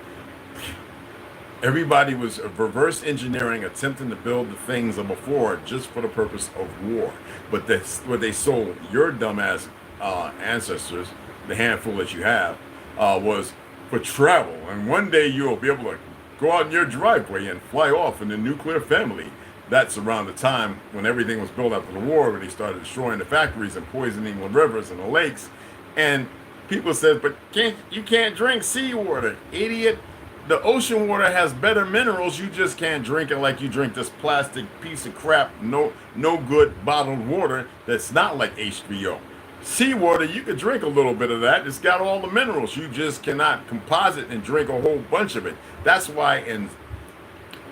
Everybody was reverse engineering, attempting to build the things of before just for the purpose of war. But that's what they sold your dumbass ancestors, the handful that you have, was for travel. And one day you'll be able to go out in your driveway and fly off in the nuclear family. That's around the time when everything was built after the war, when they started destroying the factories and poisoning the rivers and the lakes. And people said, but you can't drink seawater, idiot. The ocean water has better minerals. You just can't drink it like you drink this plastic piece of crap, no good bottled water that's not like H3O. Seawater, you could drink a little bit of that. It's got all the minerals. You just cannot composite and drink a whole bunch of it. That's why in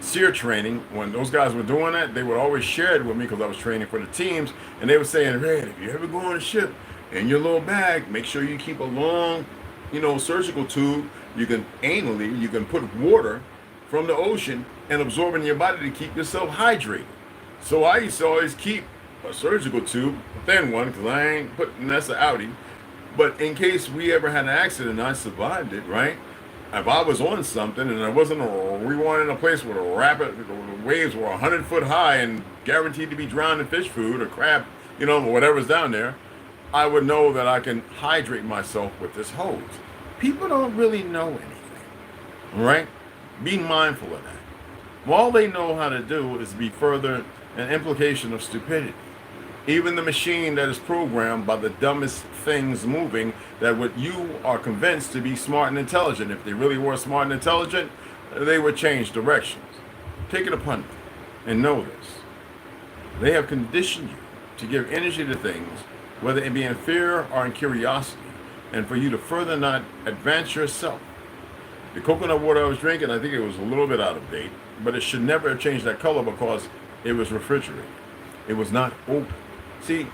SEER training, when those guys were doing that, they would always share it with me because I was training for the teams, and they were saying, Red, if you ever go on a ship, in your little bag, make sure you keep a long, surgical tube. You can put water from the ocean and absorb in your body to keep yourself hydrated. So I used to always keep a surgical tube, a thin one, because I ain't putting that's an outie. But in case we ever had an accident, I survived it, right? If I was on something and we weren't in a place where the waves were 100 foot high and guaranteed to be drowned in fish food or crab, whatever's down there, I would know that I can hydrate myself with this hose. People don't really know anything, right? Be mindful of that. All they know how to do is be further an implication of stupidity. Even the machine that is programmed by the dumbest things moving, that what you are convinced to be smart and intelligent, if they really were smart and intelligent, they would change directions. Take it upon them and know this. They have conditioned you to give energy to things, whether it be in fear or in curiosity, and for you to further not advance yourself. The coconut water I was drinking, I think it was a little bit out of date, but it should never have changed that color because it was refrigerated. It was not open. See,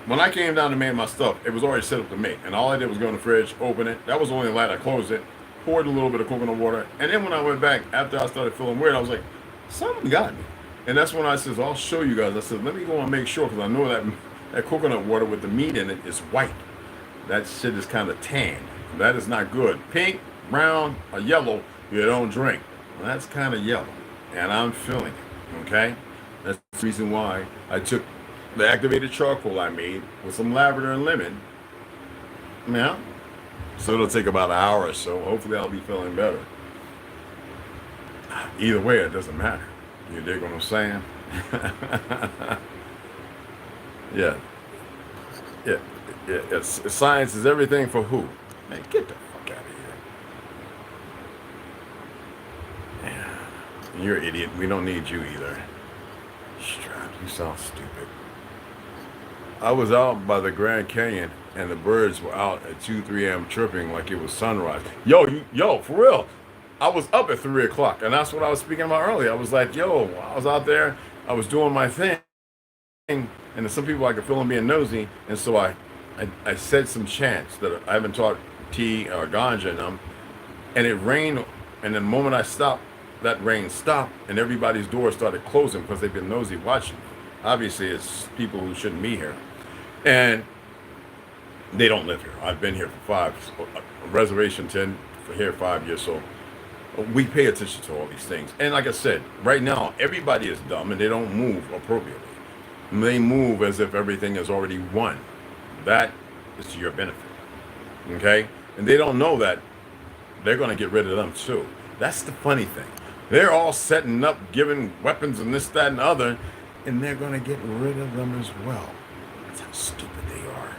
when I came down to make my stuff, it was already set up to make, and all I did was go in the fridge, open it. That was the only light. I closed it, poured a little bit of coconut water, and then when I went back, after I started feeling weird, I was like, something got me. And that's when I said, I'll show you guys. I said, let me go and make sure, because I know that coconut water with the meat in it is white. That shit is kind of tan. That is not good. Pink, brown, or yellow, you don't drink. Well, that's kind of yellow, and I'm feeling it, okay? That's the reason why I took the activated charcoal I made with some lavender and lemon. Yeah. So it'll take about an hour or so. Hopefully I'll be feeling better. Either way, it doesn't matter. You dig what I'm saying? Yeah. It's science is everything for who? Man, get the fuck out of here. Yeah. You're an idiot. We don't need you either. Strap, you sound stupid. I was out by the Grand Canyon and the birds were out at 2-3 a.m. chirping like it was sunrise. Yo, for real. I was up at 3 o'clock, and that's what I was speaking about earlier. I was like, yo, I was out there, I was doing my thing, and there's some people I could feel them being nosy, and so I said some chants that I haven't taught tea or ganja in them, and it rained, and the moment I stopped, that rain stopped, and everybody's doors started closing because they've been nosy watching. Obviously, it's people who shouldn't be here, and they don't live here. I've been here for reservation 10, for here 5 years, so we pay attention to all these things. And like I said, right now, everybody is dumb, and they don't move appropriately. They move as if everything is already won. That is to your benefit, okay? And they don't know that they're going to get rid of them too. That's the funny thing. They're all setting up, giving weapons and this, that, and other, and they're going to get rid of them as well. That's how stupid they are.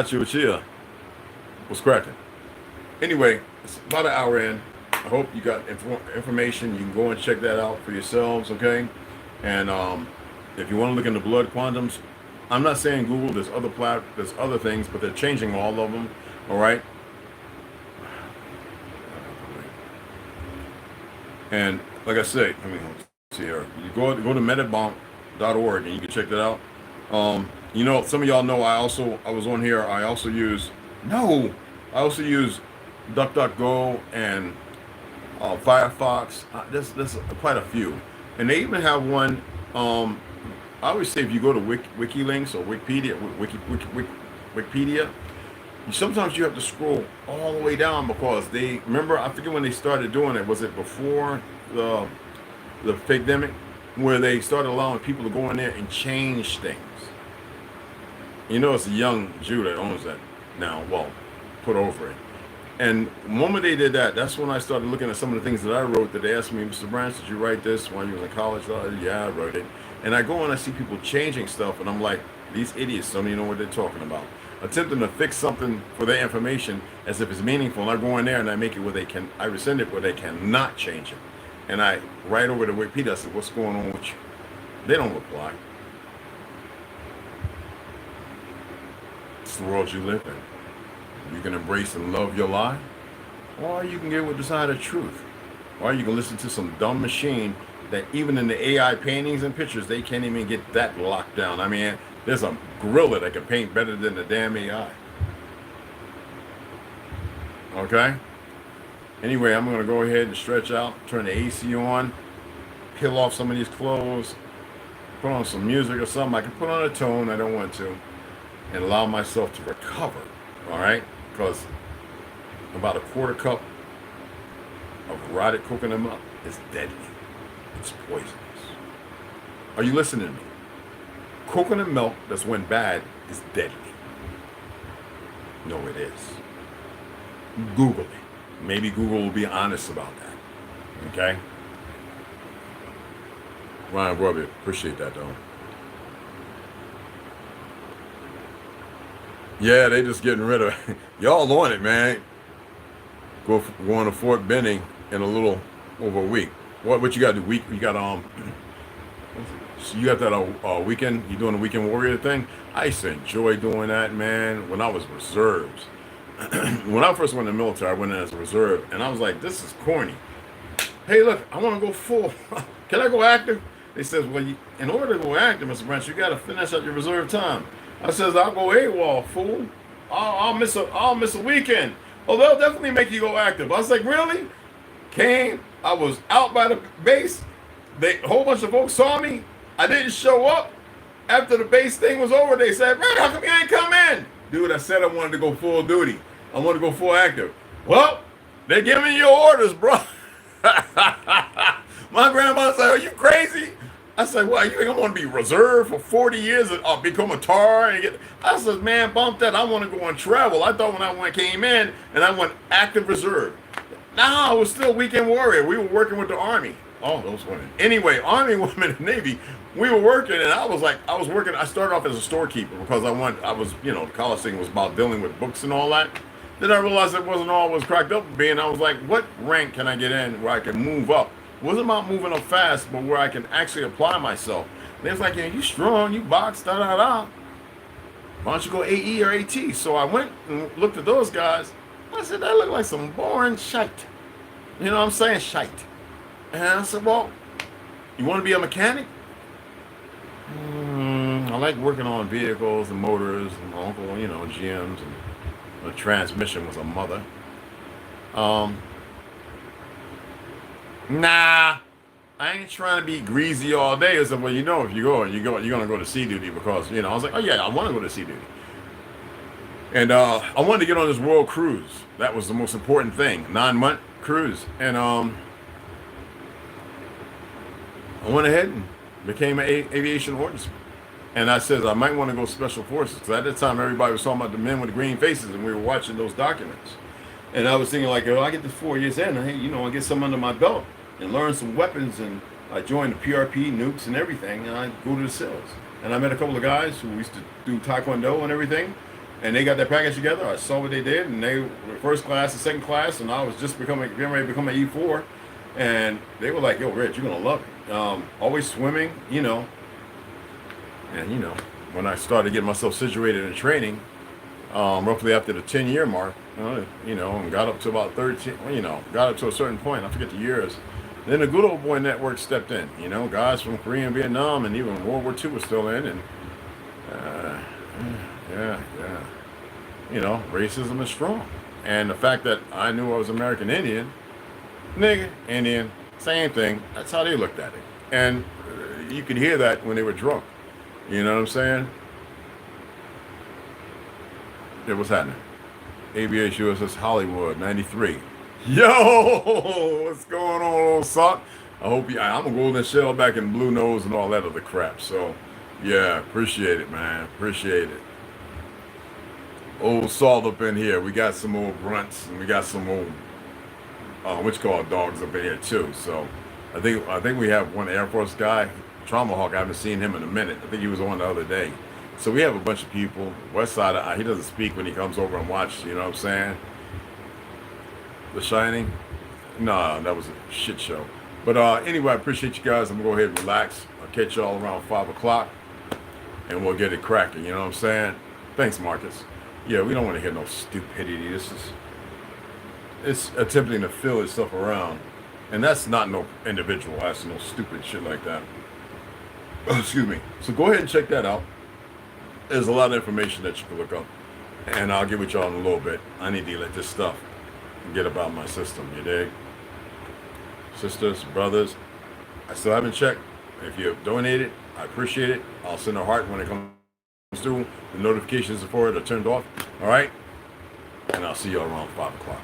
TRU HERU, what's cracking? Anyway, it's about an hour in. I hope you got information. You can go and check that out for yourselves, okay? And if you want to look into blood quantums, I'm not saying Google. There's other things, but they're changing all of them. All right. And like I say, let's see here. You go to metabomb.org and you can check that out. Some of y'all know I was on here. I also use DuckDuckGo and Firefox. There's quite a few, and they even have one. I always say if you go to WikiLinks or Wikipedia, sometimes you have to scroll all the way down because I forget when they started doing it. Was it before the pandemic, where they started allowing people to go in there and change things? You know, it's a young Jew that owns that now. Well, put over it. And the moment they did that, that's when I started looking at some of the things that I wrote that they asked me, Mr. Branch, did you write this while you was in college? Yeah, I wrote it. And I go and I see people changing stuff, and I'm like, these idiots don't even know what they're talking about. Attempting to fix something for their information as if it's meaningful. And I go in there and I make it where they can, I rescind it where they cannot change it. And I write over to Wikipedia, I said, what's going on with you? They don't reply. It's the world you live in. You can embrace and love your lie, or you can get with the side of truth. Or you can listen to some dumb machine that even in the AI paintings and pictures, they can't even get that locked down. I mean, there's a gorilla that can paint better than the damn AI. Okay? Anyway, I'm going to go ahead and stretch out, turn the AC on, peel off some of these clothes, put on some music or something. I can put on a tone, I don't want to, and allow myself to recover. All right? Because about a quarter cup of rotted coconut milk is deadly. It's poisonous. Are you listening to me? Coconut milk that's went bad is deadly. No, it is. Google it. Maybe Google will be honest about that. Okay? Ryan Robbie, appreciate that though. Yeah, they just getting rid of y'all on it, man. Going to Fort Benning in a little over a week. What you got to do? You got you got that weekend. You doing a weekend warrior thing? I used to enjoy doing that, man. When I was reserves, when I first went in the military, I went in as a reserve, and I was like, this is corny. Hey, look, I want to go full. Can I go active? They says, well, in order to go active, Mr. Branch, you got to finish up your reserve time. I says, I'll go AWOL, fool. I'll miss a weekend. Oh, they'll definitely make you go active. I was like, really? Came. I was out by the base. A whole bunch of folks saw me. I didn't show up. After the base thing was over, they said, man, how come you ain't come in? Dude, I said I wanted to go full duty. I wanted to go full active. Well, they're giving you orders, bro. My grandma said, are you crazy? I said, well, you think I'm going to be reserved for 40 years and become a tar? I said, man, bump that. I want to go on travel. I thought when I came in and I went active reserve. No, I was still weekend warrior. We were working with the Army. Oh, those women. Anyway, Army, women, and Navy, we were working, and I was working. I started off as a storekeeper because the college thing was about dealing with books and all that. Then I realized it wasn't all it was cracked up to be, and I was like, what rank can I get in where I can move up? It wasn't about moving up fast, but where I can actually apply myself. And they was like, yeah, you strong, you box, da-da-da. Why don't you go AE or AT? So I went and looked at those guys. I said, that look like some boring shite. You know what I'm saying? Shite. And I said, well, you want to be a mechanic? I like working on vehicles and motors, and my uncle, GMs, and the transmission was a mother. Nah, I ain't trying to be greasy all day. I said, well, if you go, you're going to go to sea duty because, I was like, oh yeah, I want to go to sea duty. And I wanted to get on this world cruise. That was the most important thing, 9-month cruise. And I went ahead and became an aviation ordnance. And I said, I might want to go special forces. Because at that time, everybody was talking about the men with the green faces, and we were watching those documents. And I was thinking, like, I get this 4 years in, I get some under my belt and learn some weapons. And I joined the PRP, nukes, and everything. And I go to the SEALs. And I met a couple of guys who used to do Taekwondo and everything. And they got their package together. I saw what they did, and they were first class and second class, and I was just getting ready to become an E4. And they were like, yo, Rich, you're going to love it. Always swimming, And, when I started getting myself situated in training, roughly after the 10-year mark, and got up to about 13, got up to a certain point, I forget the years. Then the good old boy network stepped in, guys from Korea and Vietnam, and even World War II was still in, and yeah. Racism is strong. And the fact that I knew I was American Indian, nigga, Indian, same thing. That's how they looked at it. And you could hear that when they were drunk. You know what I'm saying? It was happening. ABS USS Hollywood, 93. Yo, what's going on, old sock? I hope I'm a golden shell back in blue nose and all that other crap. So, yeah, appreciate it, man. Appreciate it. old salt up in here. We got some old grunts, and we got some old what you call dogs up in here too. So I think we have one Air Force guy, Trauma Hawk. I haven't seen him in a minute. I think he was on the other day. So we have a bunch of people. West Side, he doesn't speak when he comes over and watch. You know what I'm saying? The Shining. Nah, that was a shit show. But anyway, I appreciate you guys. I'm gonna go ahead and relax. I'll catch y'all around 5 o'clock, and we'll get it cracking. You know what I'm saying? Thanks, Marcus. Yeah, we don't want to hear no stupidity. It's attempting to fill itself around, and that's not no individual. That's no stupid shit like that. Excuse me. So go ahead and check that out. There's a lot of information that you can look up, and I'll get with y'all in a little bit. I need to let this stuff get about my system. You dig? Sisters, brothers, I still haven't checked. If you have donated, I appreciate it. I'll send a heart when it comes through. The notifications for it are turned off. All right? And I'll see you all around 5 o'clock.